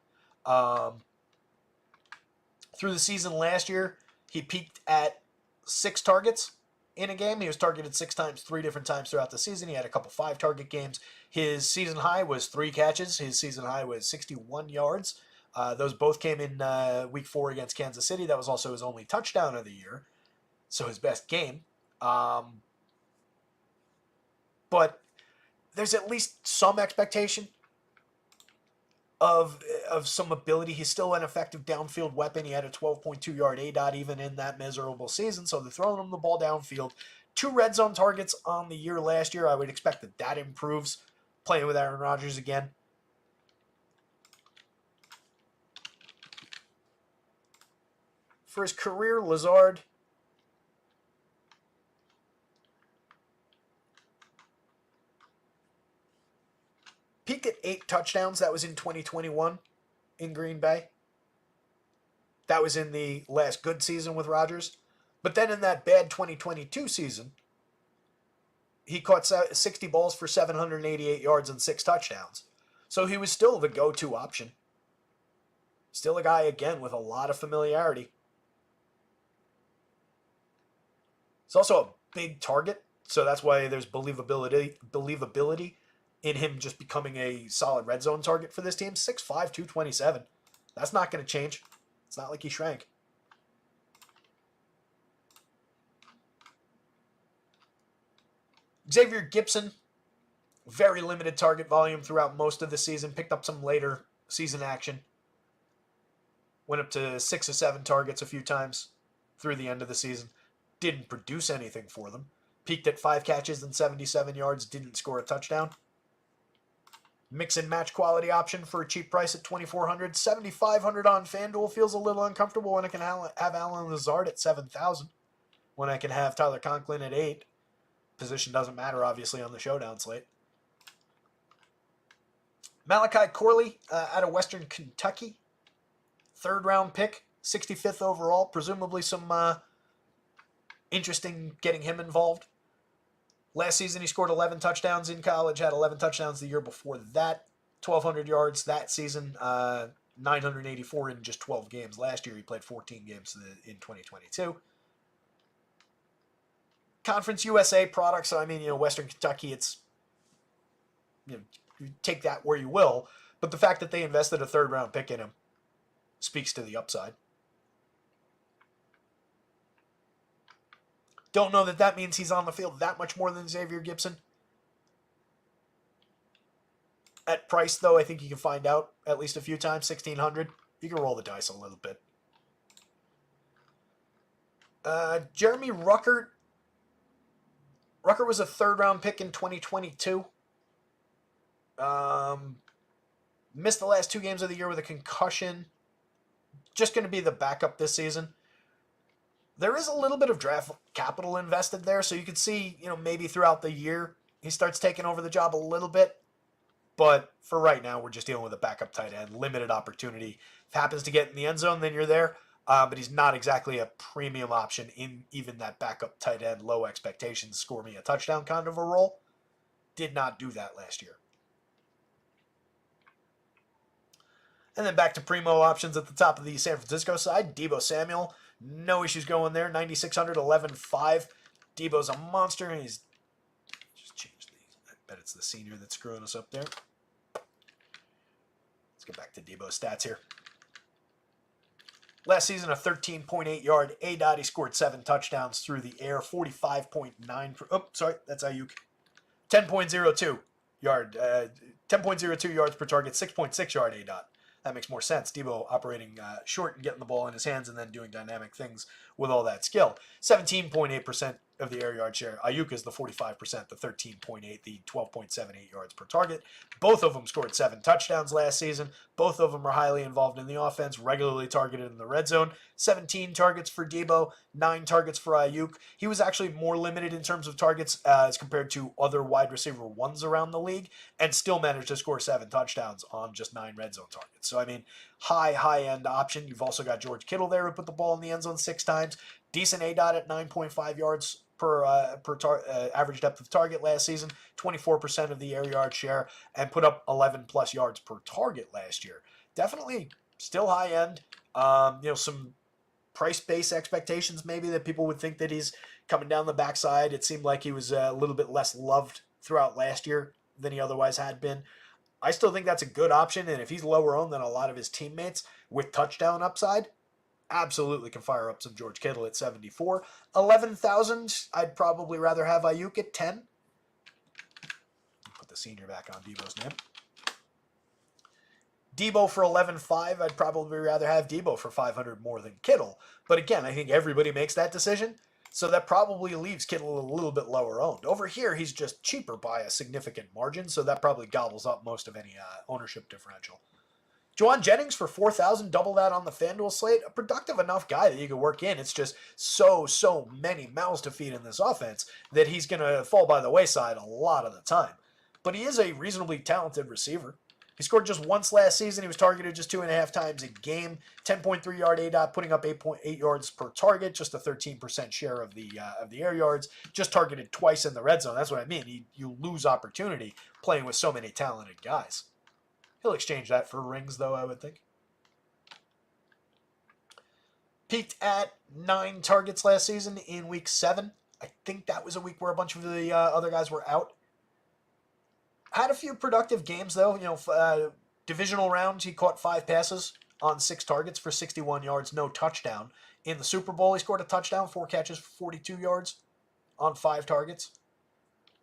Through the season last year, he peaked at 6 targets in a game. He was targeted 6 times, 3 different times throughout the season. He had a couple 5-target games. His season high was 3 catches. His season high was 61 yards. Those both came in week 4 against Kansas City. That was also his only touchdown of the year. So his best game. But there's at least some expectation of some ability. He's still an effective downfield weapon. He had a 12.2 yard ADOT even in that miserable season, so they're throwing him the ball downfield. 2 red zone targets on the year last year. I would expect that improves playing with Aaron Rodgers again. For his career, Lazard peaked at 8 touchdowns. That was in 2021 in Green Bay. That was in the last good season with Rodgers. But then in that bad 2022 season, he caught 60 balls for 788 yards and 6 touchdowns. So he was still the go-to option. Still a guy, again, with a lot of familiarity. He's also a big target, so that's why there's believability in him just becoming a solid red zone target for this team. 6'5", 227. That's not going to change. It's not like he shrank. Xavier Gipson, very limited target volume throughout most of the season. Picked up some later season action. Went up to 6 or 7 targets a few times through the end of the season. Didn't produce anything for them. Peaked at 5 catches and 77 yards. Didn't score a touchdown. Mix and match quality option for a cheap price at $2,400. $7,500 on FanDuel feels a little uncomfortable when I can have Alan Lazard at $7,000. When I can have Tyler Conklin at $8,000. Position doesn't matter, obviously, on the showdown slate. Malachi Corley out of Western Kentucky. 3rd round pick, 65th overall. Presumably some interesting getting him involved. Last season he scored 11 touchdowns in college, had 11 touchdowns the year before that. 1,200 yards that season, 984 in just 12 games. Last year he played 14 games in 2022. Conference USA product, so I mean, Western Kentucky, it's, you take that where you will, but the fact that they invested a 3rd round pick in him speaks to the upside. Don't know that means he's on the field that much more than Xavier Gipson. At price, though, I think you can find out at least a few times, $1,600. You can roll the dice a little bit. Jeremy Ruckert. Ruckert was a 3rd round pick in 2022. Missed the last 2 games of the year with a concussion. Just going to be the backup this season. There is a little bit of draft capital invested there, so you can see, maybe throughout the year he starts taking over the job a little bit. But for right now, we're just dealing with a backup tight end, limited opportunity. If happens to get in the end zone, then you're there. But he's not exactly a premium option in even that backup tight end, low expectations, score me a touchdown kind of a role. Did not do that last year. And then back to primo options at the top of the San Francisco side. Deebo Samuel, no issues going there. 9,600, 11.5. Deebo's a monster, and he's just changed these. I bet it's the senior that's screwing us up there. Let's get back to Deebo's stats here. Last season, a 13.8 yard ADOT. He scored 7 touchdowns through the air. 45.9. Oh, sorry, that's Ayuk. 10.02 yard. 10.02 yards per target. 6.6 yard ADOT. That makes more sense. Deebo operating short and getting the ball in his hands and then doing dynamic things with all that skill. 17.8% of the air yard share. Ayuk is the 45%, the 13.8, the 12.78 yards per target. Both of them scored 7 touchdowns last season. Both of them are highly involved in the offense, regularly targeted in the red zone. 17 targets for Deebo, 9 targets for Ayuk. He was actually more limited in terms of targets as compared to other wide receiver ones around the league, and still managed to score 7 touchdowns on just 9 red zone targets. So, I mean, high-end option. You've also got George Kittle there who put the ball in the end zone 6 times. Decent ADOT at 9.5 yards per average depth of target last season. 24% of the air yard share, and put up 11-plus yards per target last year. Definitely still high-end. Some price-based expectations maybe that people would think that he's coming down the backside. It seemed like he was a little bit less loved throughout last year than he otherwise had been. I still think that's a good option, and if he's lower owned than a lot of his teammates with touchdown upside, absolutely can fire up some George Kittle at 74. 11,000, I'd probably rather have Ayuk at 10. Put the senior back on Deebo's name. Deebo for 11.5, I'd probably rather have Deebo for 500 more than Kittle. But again, I think everybody makes that decision, so that probably leaves Kittle a little bit lower owned. Over here, he's just cheaper by a significant margin, so that probably gobbles up most of any ownership differential. Juwan Jennings for 4,000, double that on the FanDuel slate. A productive enough guy that you can work in. It's just so many mouths to feed in this offense that he's going to fall by the wayside a lot of the time. But he is a reasonably talented receiver. He scored just once last season. He was targeted just 2.5 times a game. 10.3 yard ADOT, putting up 8.8 yards per target, just a 13% share of the air yards. Just targeted twice in the red zone. That's what I mean. You lose opportunity playing with so many talented guys. He'll exchange that for rings, though, I would think. Peaked at 9 targets last season in week 7. I think that was a week where a bunch of the other guys were out. Had a few productive games, though. Divisional rounds, he caught 5 passes on 6 targets for 61 yards, no touchdown. In the Super Bowl, he scored a touchdown, 4 catches for 42 yards on 5 targets.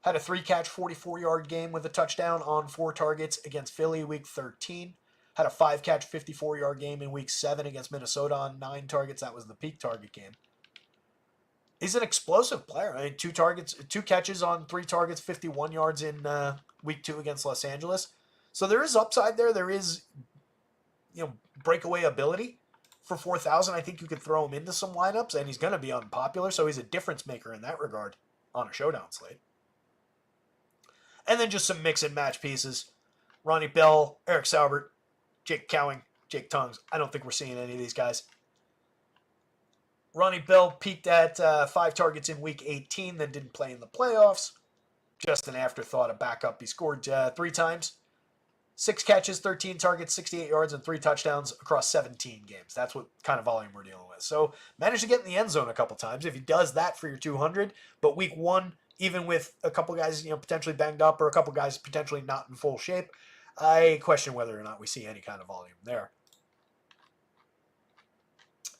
Had a 3-catch, 44-yard game with a touchdown on 4 targets against Philly week 13. Had a 5-catch, 54-yard game in week 7 against Minnesota on 9 targets. That was the peak target game. He's an explosive player. I mean, 2 catches on 3 targets, 51 yards in week 2 against Los Angeles. So there is upside there. There is, breakaway ability for 4,000. I think you could throw him into some lineups, and he's going to be unpopular. So he's a difference maker in that regard on a showdown slate. And then just some mix and match pieces. Ronnie Bell, Eric Saubert, Jake Cowing, Jake Tongues. I don't think we're seeing any of these guys. Ronnie Bell peaked at 5 targets in week 18, then didn't play in the playoffs. Just an afterthought, a backup. He scored 3 times. 6 catches, 13 targets, 68 yards, and 3 touchdowns across 17 games. That's what kind of volume we're dealing with. So managed to get in the end zone a couple times. If he does that for your 200, but week 1, even with a couple guys potentially banged up or a couple guys potentially not in full shape, I question whether or not we see any kind of volume there.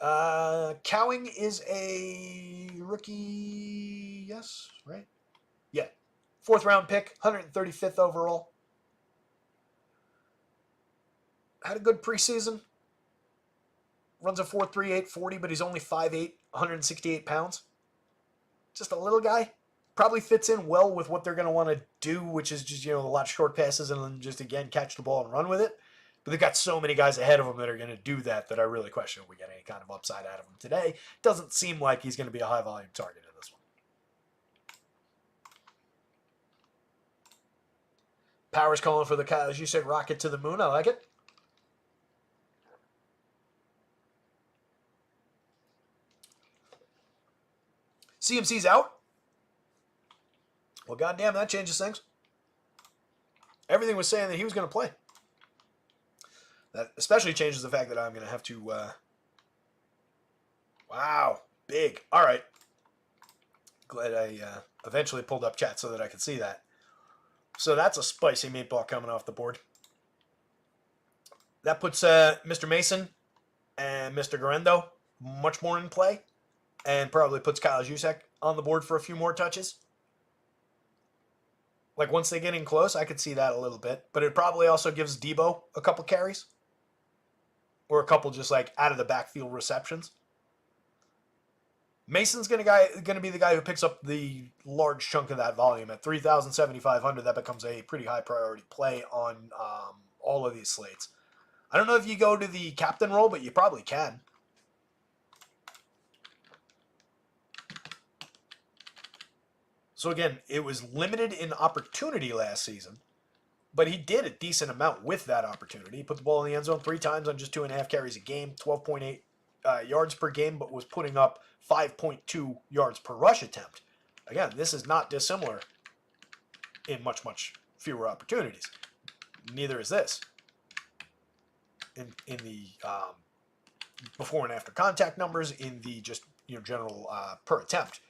Cowing is a rookie, yes, right? Yeah. 4th round pick, 135th overall. Had a good preseason. Runs a 4.38 40, but he's only 5'8", 168 pounds. Just a little guy. Probably fits in well with what they're going to want to do, which is just, a lot of short passes and then just, again, catch the ball and run with it. But they've got so many guys ahead of him that are going to do that I really question if we get any kind of upside out of him today. Doesn't seem like he's going to be a high-volume target in this one. Powers calling for the Kyle Juszczyk rocket to the moon. I like it. CMC's out. Well, goddamn, that changes things. Everything was saying that he was going to play. That especially changes the fact that I'm going to have to... Wow, big. All right. Glad I eventually pulled up chat so that I could see that. So that's a spicy meatball coming off the board. That puts Mr. Mason and Mr. Garendo much more in play. And probably puts Kyle Juszczyk on the board for a few more touches. Like, once they get in close, I could see that a little bit. But it probably also gives Debo a couple carries. Or a couple just, out of the backfield receptions. Mason's going to be the guy who picks up the large chunk of that volume. At 3,000, 7,500, that becomes a pretty high priority play on all of these slates. I don't know if you go to the captain role, but you probably can. So again, it was limited in opportunity last season, but he did a decent amount with that opportunity. He put the ball in the end zone 3 times on just 2.5 carries a game, 12.8 yards per game, but was putting up 5.2 yards per rush attempt. Again, this is not dissimilar in much, much fewer opportunities. Neither is this. In the before and after contact numbers, in the just general per attempt.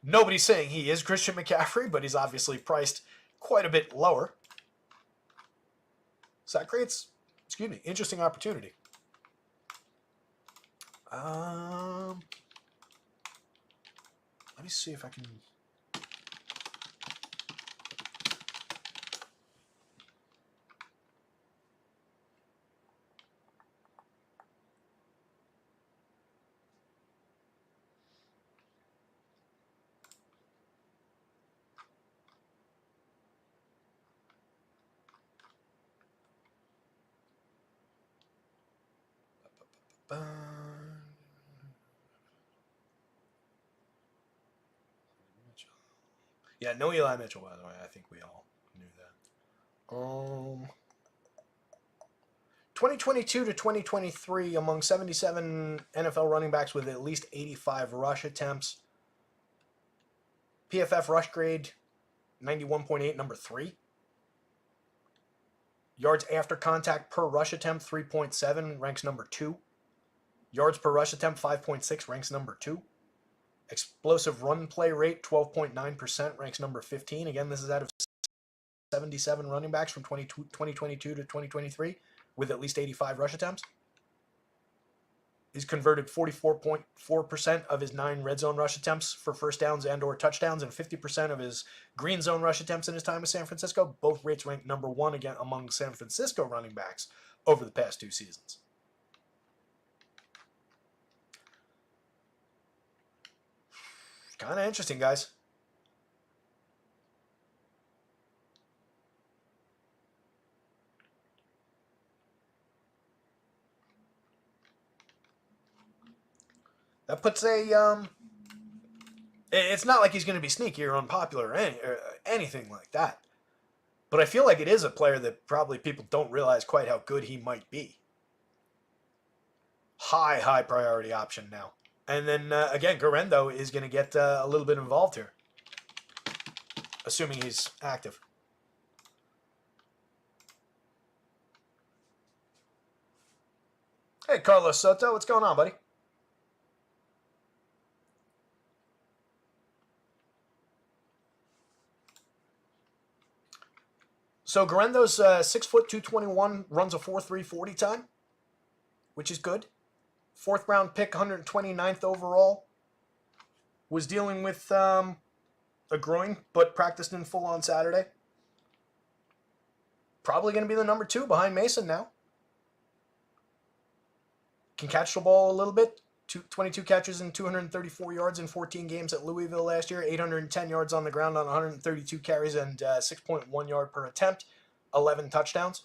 Nobody's saying he is Christian McCaffrey, but he's obviously priced quite a bit lower. So that creates, interesting opportunity. Let me see if I can... Yeah, no Eli Mitchell, by the way. I think we all knew that. 2022 to 2023, among 77 NFL running backs with at least 85 rush attempts. PFF rush grade, 91.8, number 3. Yards after contact per rush attempt, 3.7, ranks number 2. Yards per rush attempt, 5.6, ranks number 2. Explosive run play rate, 12.9%, ranks number 15. Again, this is out of 77 running backs from 2022 to 2023 with at least 85 rush attempts. He's converted 44.4% of his 9 red zone rush attempts for first downs and or touchdowns, and 50% of his green zone rush attempts in his time with San Francisco. Both rates ranked number 1 again among San Francisco running backs over the past 2 seasons. Kind of interesting, guys. That puts a it's not like he's going to be sneaky or unpopular or anything like that. But I feel like it is a player that probably people don't realize quite how good he might be. High priority option now. And then, again, Garendo is going to get a little bit involved here. Assuming he's active. Hey, Carlos Soto, what's going on, buddy? So Garendo's 6 foot 221, runs a 4.3 40 time, which is good. 4th round pick, 129th overall. Was dealing with a groin, but practiced in full on Saturday. Probably going to be the number 2 behind Mason now. Can catch the ball a little bit. 22 catches and 234 yards in 14 games at Louisville last year. 810 yards on the ground on 132 carries and 6.1 yard per attempt. 11 touchdowns.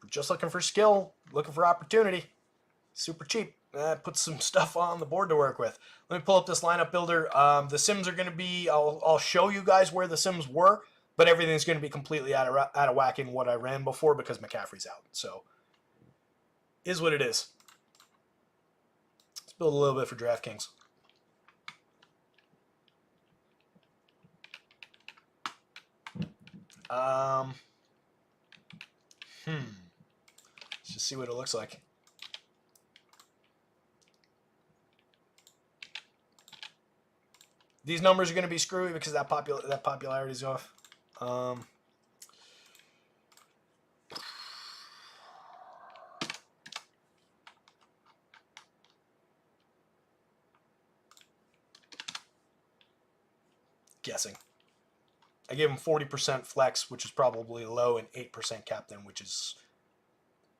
Just looking for skill, looking for opportunity. Super cheap. Put some stuff on the board to work with. Let me pull up this lineup builder. The Sims are going to be, I'll show you guys where the Sims were, but everything's going to be completely out of whack in what I ran before because McCaffrey's out. So, is what it is. Let's build a little bit for DraftKings. Let's just see what it looks like. These numbers are going to be screwy because that popularity is off. Guessing. I gave him 40% flex, which is probably low, and 8% captain, which is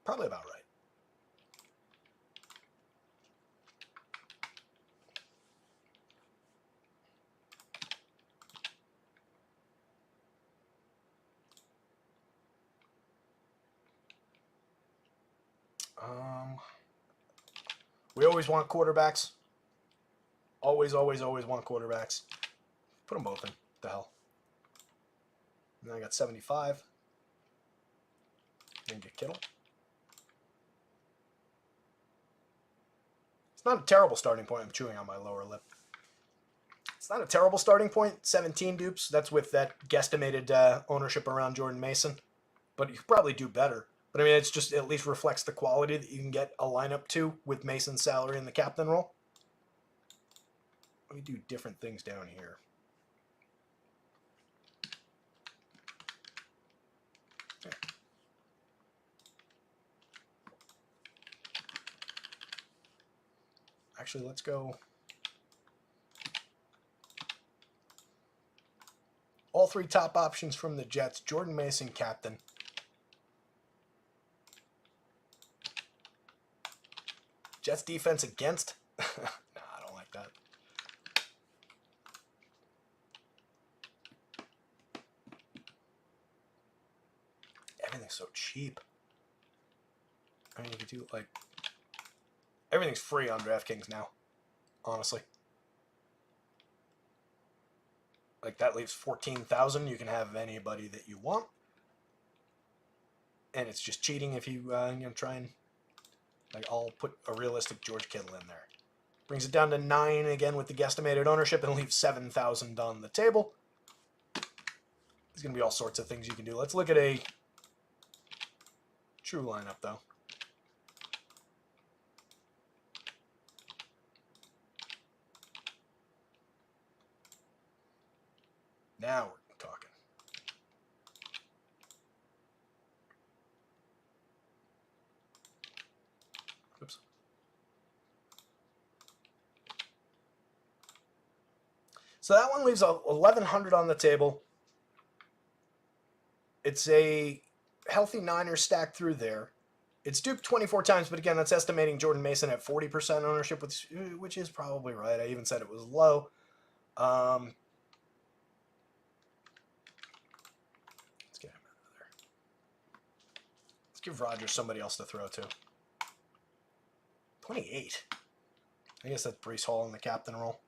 probably about right. We always want quarterbacks. Always want quarterbacks. Put them both in. What the hell? And then I got 75. Then get Kittle. It's not a terrible starting point. I'm chewing on my lower lip. It's not a terrible starting point. 17 dupes. That's with that guesstimated ownership around Jordan Mason. But you could probably do better. But I mean, it's just at least reflects the quality that you can get a lineup to with Mason's salary in the captain role. Let me do different things down here. Okay. Actually, let's go. All 3 top options from the Jets. Jordan Mason, captain. Jets defense against? Nah, I don't like that. Everything's so cheap. I mean, you could do, like... Everything's free on DraftKings now, honestly. Like, that leaves 14,000. You can have anybody that you want. And it's just cheating if you, try and... Like, I'll put a realistic George Kittle in there. Brings it down to 9 again with the guesstimated ownership and leaves 7,000 on the table. There's going to be all sorts of things you can do. Let's look at a true lineup, though. So that one leaves 1,100 on the table. It's a healthy Niners stack through there. It's duped 24 times, but again, that's estimating Jordan Mason at 40% ownership, which is probably right. I even said it was low. Let's get him out of there. Let's give Rodgers somebody else to throw to. 28. I guess that's Breece Hall in the captain role.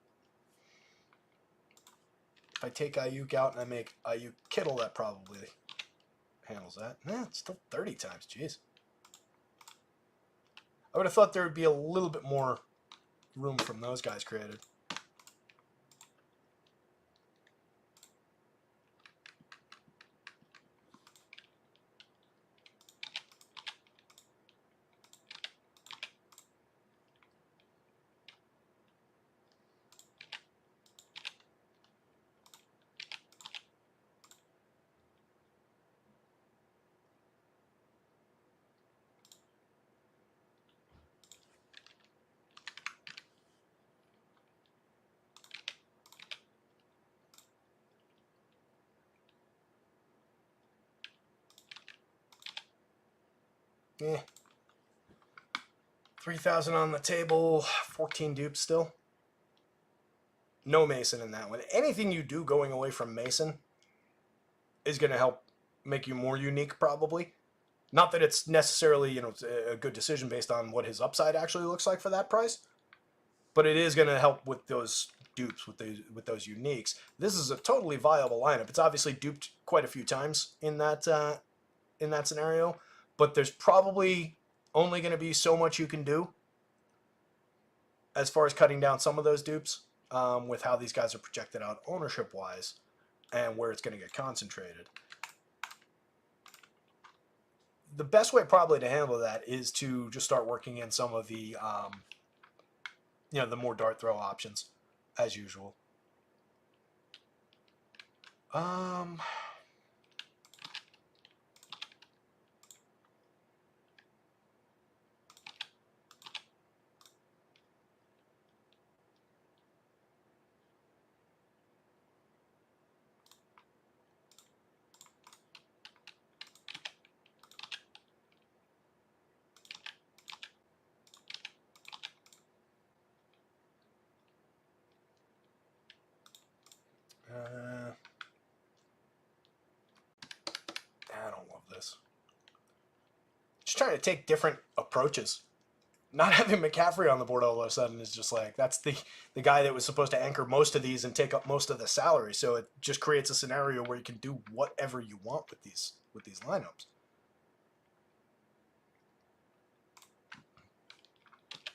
If I take Ayuk out and I make Ayuk Kittle, that probably handles that. It's still 30 times. Jeez. I would have thought there would be a little bit more room from those guys created. Yeah. 3,000 on the table, 14 dupes still. No Mason in that one. Anything you do going away from Mason is going to help make you more unique, probably. Not that it's necessarily, a good decision based on what his upside actually looks like for that price, but it is going to help with those dupes, with those uniques. This is a totally viable lineup. It's obviously duped quite a few times in that scenario, but there's probably only going to be so much you can do as far as cutting down some of those dupes with how these guys are projected out ownership-wise and where it's going to get concentrated. The best way probably to handle that is to just start working in some of the, the more dart throw options, as usual. I don't love this. Just trying to take different approaches. Not having McCaffrey on the board all of a sudden is just like, that's the guy that was supposed to anchor most of these and take up most of the salary. So it just creates a scenario where you can do whatever you want with these lineups.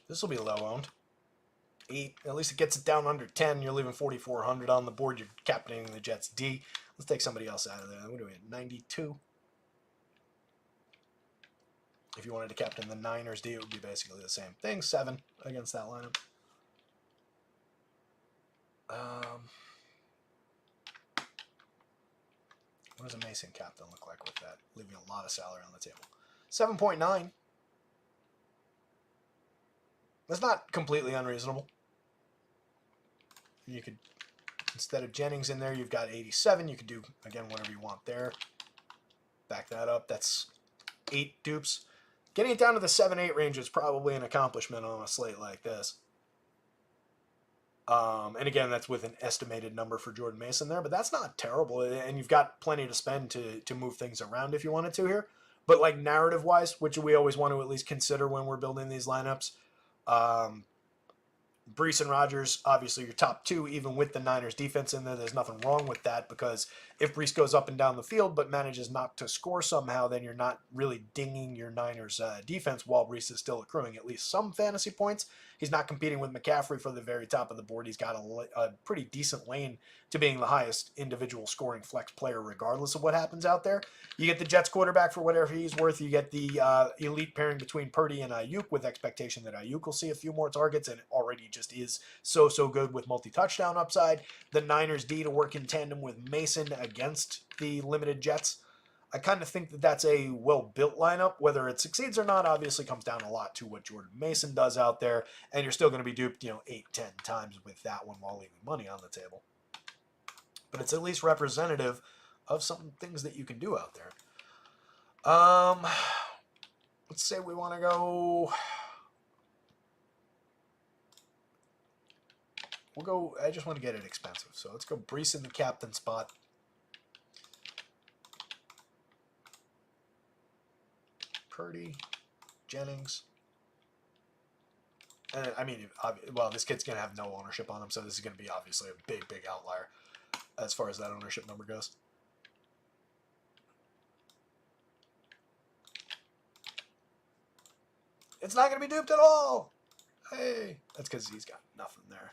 This will be low owned. 8. At least it gets it down under 10. You're leaving 4,400 on the board. You're captaining the Jets D. Let's take somebody else out of there. What are we at? 92. If you wanted to captain the Niners D, it would be basically the same thing. 7 against that lineup. What does a Mason captain look like with that? Leaving a lot of salary on the table. 7.9. That's not completely unreasonable. You could, instead of Jennings in there, you've got 87. You could do, again, whatever you want there. Back that up. That's 8 dupes. Getting it down to the 7-8 range is probably an accomplishment on a slate like this. And again, that's with an estimated number for Jordan Mason there, but that's not terrible. And you've got plenty to spend to move things around if you wanted to here. But like narrative-wise, which we always want to at least consider when we're building these lineups, Breece and Rodgers, obviously your top 2, even with the Niners defense in there. There's nothing wrong with that, because if Breece goes up and down the field but manages not to score somehow, then you're not really dinging your Niners defense while Breece is still accruing at least some fantasy points. He's not competing with McCaffrey for the very top of the board. He's got a pretty decent lane to being the highest individual scoring flex player regardless of what happens out there. You get the Jets quarterback for whatever he's worth. You get the elite pairing between Purdy and Ayuk with expectation that Ayuk will see a few more targets, and it already just is so good with multi-touchdown upside. The Niners D to work in tandem with Mason against the limited Jets. I kind of think that that's a well-built lineup. Whether it succeeds or not obviously comes down a lot to what Jordan Mason does out there, and you're still going to be duped, 8-10 times with that one while leaving money on the table. but it's at least representative of some things that you can do out there. Let's say we want to go. We'll go. I just want to get it expensive, so let's go Brees in the captain spot. Purdy, Jennings. And I mean, well, this kid's going to have no ownership on him, so this is going to be obviously a big, big outlier as far as that ownership number goes. It's not going to be duped at all. Hey, that's because he's got nothing there.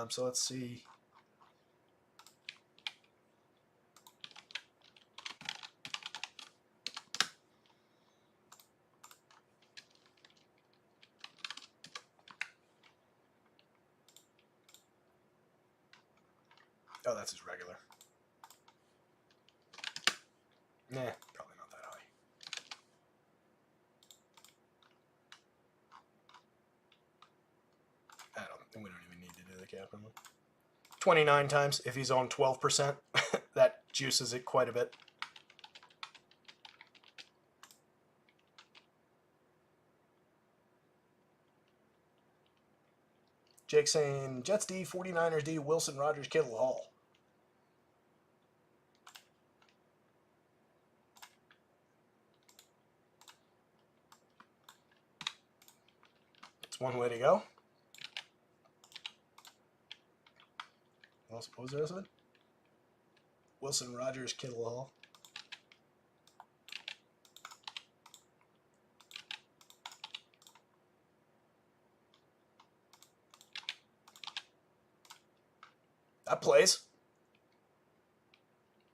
So let's see. Oh, that's his regular. Nah, probably not that high. We don't even need to do the cap. 29 times. If he's on 12%, that juices it quite a bit. Jake saying Jets D, 49ers D, Wilson, Rogers, Kittle, Hall. It's one way to go. What was the rest of it? Wilson, Rogers, Kittle, Hall. That plays.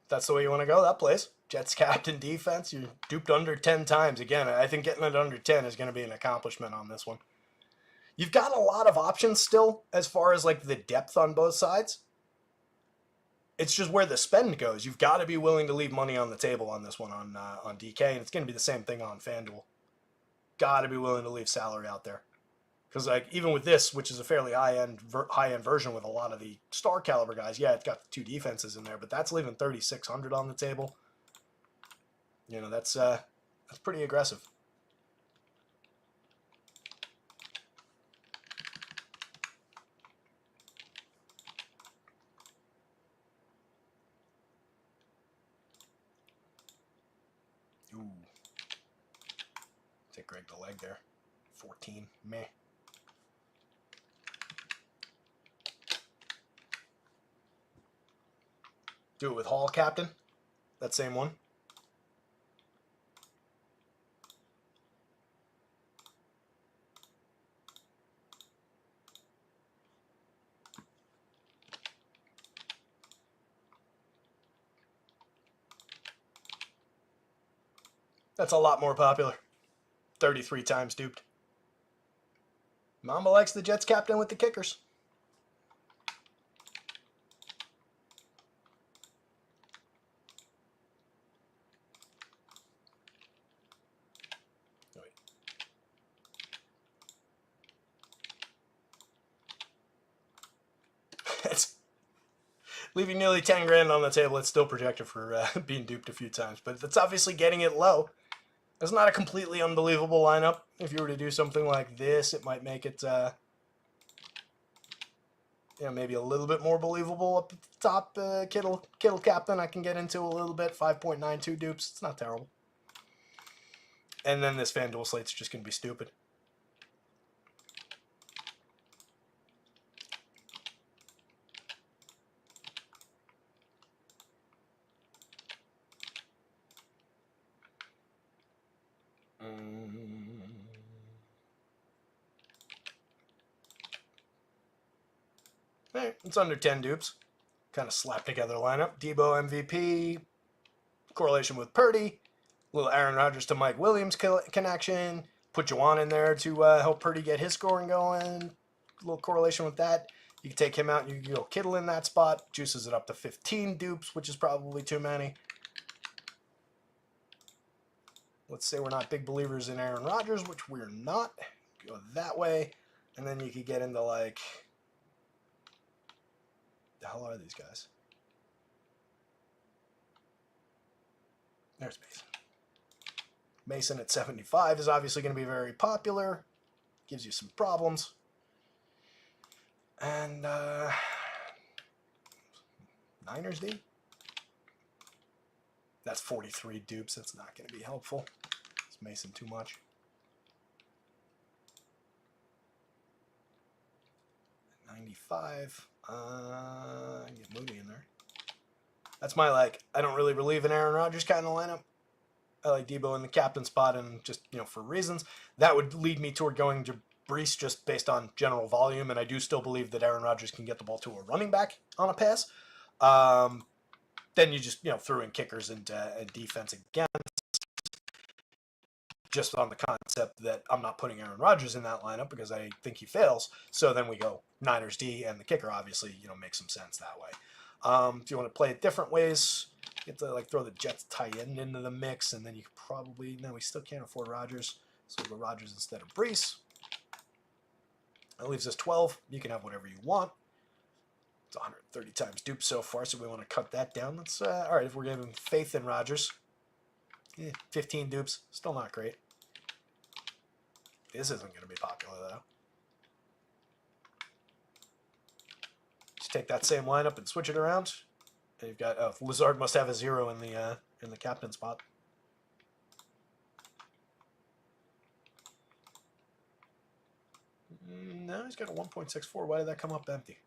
If that's the way you want to go, that plays. Jets captain defense, you're duped under 10 times. Again, I think getting it under 10 is going to be an accomplishment on this one. You've got a lot of options still as far as like the depth on both sides. It's just where the spend goes. You've got to be willing to leave money on the table on this one on DK, and it's going to be the same thing on FanDuel. Got to be willing to leave salary out there. Because like even with this, which is a fairly high-end version with a lot of the star caliber guys, yeah, it's got the 2 defenses in there, but that's leaving $3,600 on the table. You know, that's pretty aggressive. Ooh. Take Greg the leg there. 14. Meh. Do it with Hall, captain. That same one. That's a lot more popular. 33 times duped. Mama likes the Jets captain with the kickers. It's leaving nearly 10 grand on the table. It's still projected for being duped a few times, but that's obviously getting it low. It's not a completely unbelievable lineup. If you were to do something like this, it might make it, maybe a little bit more believable up at the top. Kittle captain, I can get into a little bit. 5.92 dupes. It's not terrible. And then this FanDuel slate's just going to be stupid. Hey, it's under 10 dupes. Kind of slap together lineup. Debo MVP, correlation with Purdy, little Aaron Rodgers to Mike Williams connection. Put Juwan in there to help Purdy get his scoring going. A little correlation with that. You can take him out and you can go Kittle in that spot. Juices it up to 15 dupes, which is probably too many. Let's say we're not big believers in Aaron Rodgers, which we're not. Go that way. And then you could get into like... The hell are these guys? There's Mason. Mason at 75 is obviously going to be very popular. Gives you some problems. And Niners D. That's 43 dupes. That's not going to be helpful. It's Mason too much. At 95. Get Moody in there. That's my, I don't really believe in Aaron Rodgers kind of lineup. I like Debo in the captain spot, and just, for reasons. That would lead me toward going to Brees just based on general volume, and I do still believe that Aaron Rodgers can get the ball to a running back on a pass. Then you just, threw in kickers and defense again, just on the concept that I'm not putting Aaron Rodgers in that lineup because I think he fails. So then we go Niners D, and the kicker obviously, makes some sense that way. If you want to play it different ways, you have to throw the Jets tight end into the mix, and then you could probably, no, we still can't afford Rodgers, so we'll go Rodgers instead of Brees. That leaves us 12. You can have whatever you want. It's 130 times dupe so far, so we want to cut that down. Let's all right, if we're giving faith in Rodgers, 15 dupes, still not great. This isn't going to be popular though. Just take that same lineup and switch it around. And you've got Lazard must have a 0 in the captain spot. No, he's got a 1.64. Why did that come up empty?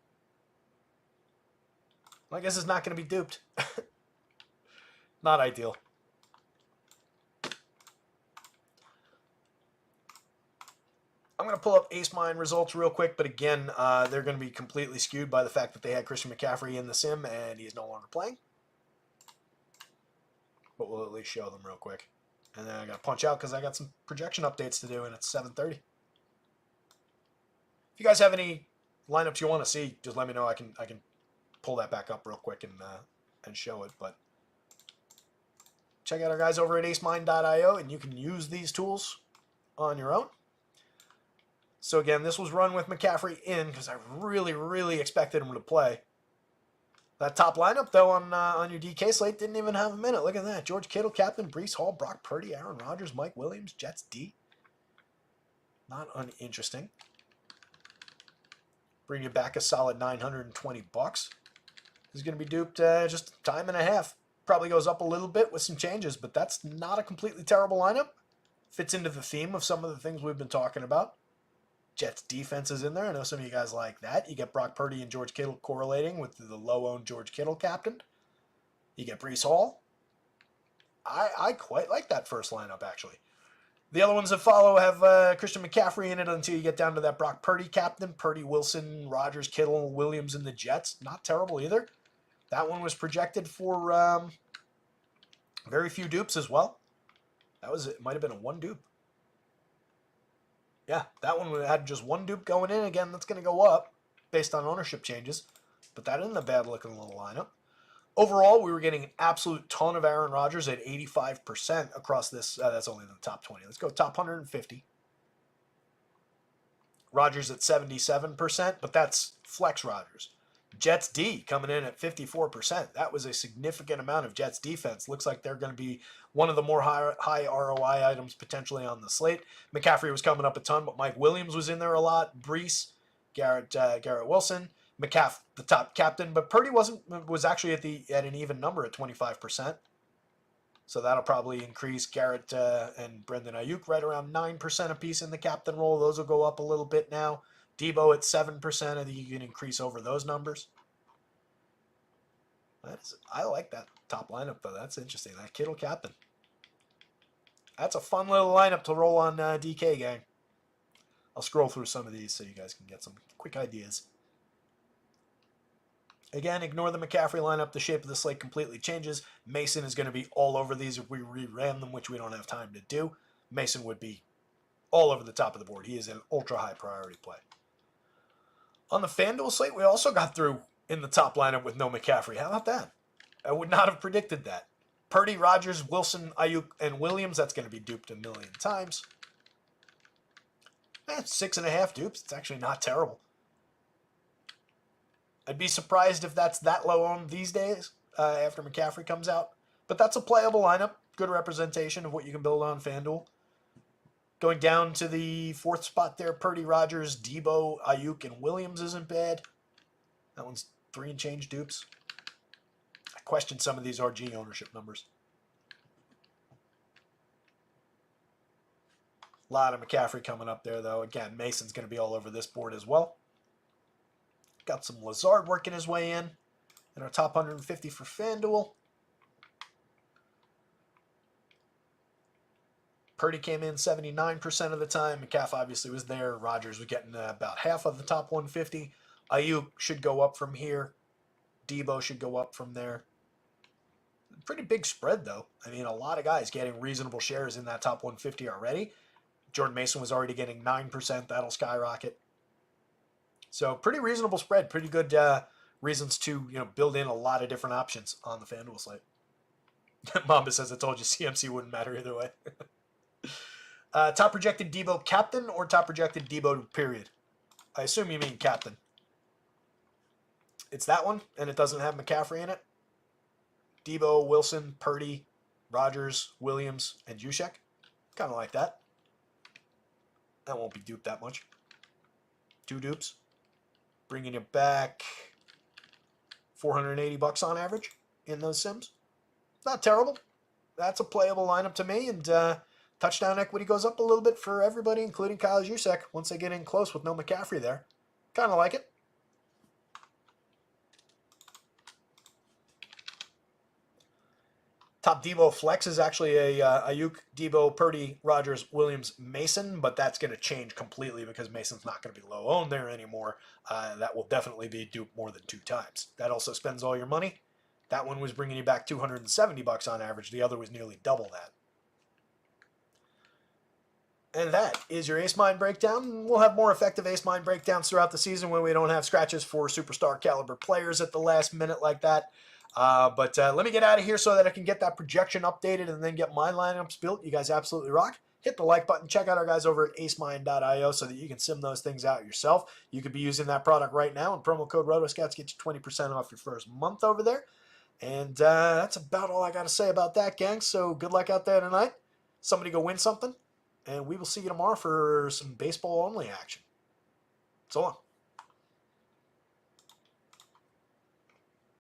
Well, I guess it's not going to be duped. Not ideal. I'm going to pull up Ace Mine results real quick, but again, they're going to be completely skewed by the fact that they had Christian McCaffrey in the sim and he's no longer playing. But we'll at least show them real quick. And then I got to punch out because I got some projection updates to do, and it's 7:30. If you guys have any lineups you want to see, just let me know. I can pull that back up real quick and show it. But check out our guys over at acemine.io, and you can use these tools on your own. So again, this was run with McCaffrey in because I really, really expected him to play. That top lineup, though, on your DK slate didn't even have a minute. Look at that. George Kittle, captain, Brees Hall, Brock Purdy, Aaron Rodgers, Mike Williams, Jets D. Not uninteresting. Bring you back a solid $920. This is going to be duped just time and a half. Probably goes up a little bit with some changes, but that's not a completely terrible lineup. Fits into the theme of some of the things we've been talking about. Jets defense is in there. I know some of you guys like that. You get Brock Purdy and George Kittle correlating with the low-owned George Kittle captain. You get Brees Hall. I quite like that first lineup, actually. The other ones that follow have Christian McCaffrey in it until you get down to that Brock Purdy captain. Purdy, Wilson, Rodgers, Kittle, Williams, and the Jets. Not terrible either. That one was projected for very few dupes as well. It might have been a one dupe. Yeah, that one had just one dupe going in. Again, that's going to go up based on ownership changes. But that isn't a bad-looking little lineup. Overall, we were getting an absolute ton of Aaron Rodgers at 85% across this. That's only in the top 20. Let's go top 150. Rodgers at 77%, but that's flex Rodgers. Jets D coming in at 54%. That was a significant amount of Jets defense. Looks like they're going to be one of the more high ROI items potentially on the slate. McCaffrey was coming up a ton, but Mike Williams was in there a lot. Brees, Garrett Wilson, McCaff, the top captain, but Purdy was actually at an even number at 25%. So that'll probably increase Garrett and Brendan Ayuk right around 9% apiece in the captain role. Those will go up a little bit now. Debo at 7%. I think you can increase over those numbers. I like that top lineup, though. That's interesting. That Kittle captain. That's a fun little lineup to roll on DK, gang. I'll scroll through some of these so you guys can get some quick ideas. Again, ignore the McCaffrey lineup. The shape of the slate completely changes. Mason is going to be all over these if we re-ram them, which we don't have time to do. Mason would be all over the top of the board. He is an ultra-high priority play. On the FanDuel slate, we also got through in the top lineup with no McCaffrey. How about that? I would not have predicted that. Purdy, Rodgers, Wilson, Ayuk, and Williams. That's going to be duped a million times. 6.5 dupes. It's actually not terrible. I'd be surprised if that's that low on these days after McCaffrey comes out. But that's a playable lineup. good representation of what you can build on FanDuel. Going down to the fourth spot there, Purdy, Rodgers, Debo, Ayuk, and Williams isn't bad. That one's 3 and change dupes. I question some of these RG ownership numbers. A lot of McCaffrey coming up there, though. Again, Mason's going to be all over this board as well. Got some Lazard working his way in our top 150 for FanDuel. Purdy came in 79% of the time. McCaff obviously was there. Rodgers was getting about half of the top 150. Ayuk should go up from here. Debo should go up from there. Pretty big spread, though. I mean, a lot of guys getting reasonable shares in that top 150 already. Jordan Mason was already getting 9%. That'll skyrocket. So pretty reasonable spread. Pretty good reasons to build in a lot of different options on the FanDuel slate. Mamba says, I told you CMC wouldn't matter either way. Top projected Debo captain or top projected Debo period? I assume you mean captain. It's that one, and it doesn't have McCaffrey in it. Debo, Wilson, Purdy, Rodgers, Williams, and Juszczyk. Kind of like that. That won't be duped that much. 2 dupes. Bringing you back $480 on average in those sims. Not terrible. That's a playable lineup to me, and touchdown equity goes up a little bit for everybody, including Kyle Juszczyk, once they get in close with no McCaffrey there. Kind of like it. Top Debo flex is actually a Ayuk, Debo, Purdy, Rodgers, Williams, Mason, but that's going to change completely because Mason's not going to be low owned there anymore. That will definitely be duped more than 2 times. That also spends all your money. That one was bringing you back $270 on average. The other was nearly double that. And that is your Ace Mine breakdown. We'll have more effective Ace Mine breakdowns throughout the season when we don't have scratches for superstar caliber players at the last minute like that. But let me get out of here so that I can get that projection updated and then get my lineups built. You guys absolutely rock. Hit the like button. Check out our guys over at acemine.io so that you can sim those things out yourself. You could be using that product right now, and promo code RotoScouts gets you 20% off your first month over there. And that's about all I got to say about that, gang. So good luck out there tonight. Somebody go win something. And we will see you tomorrow for some baseball-only action. So long.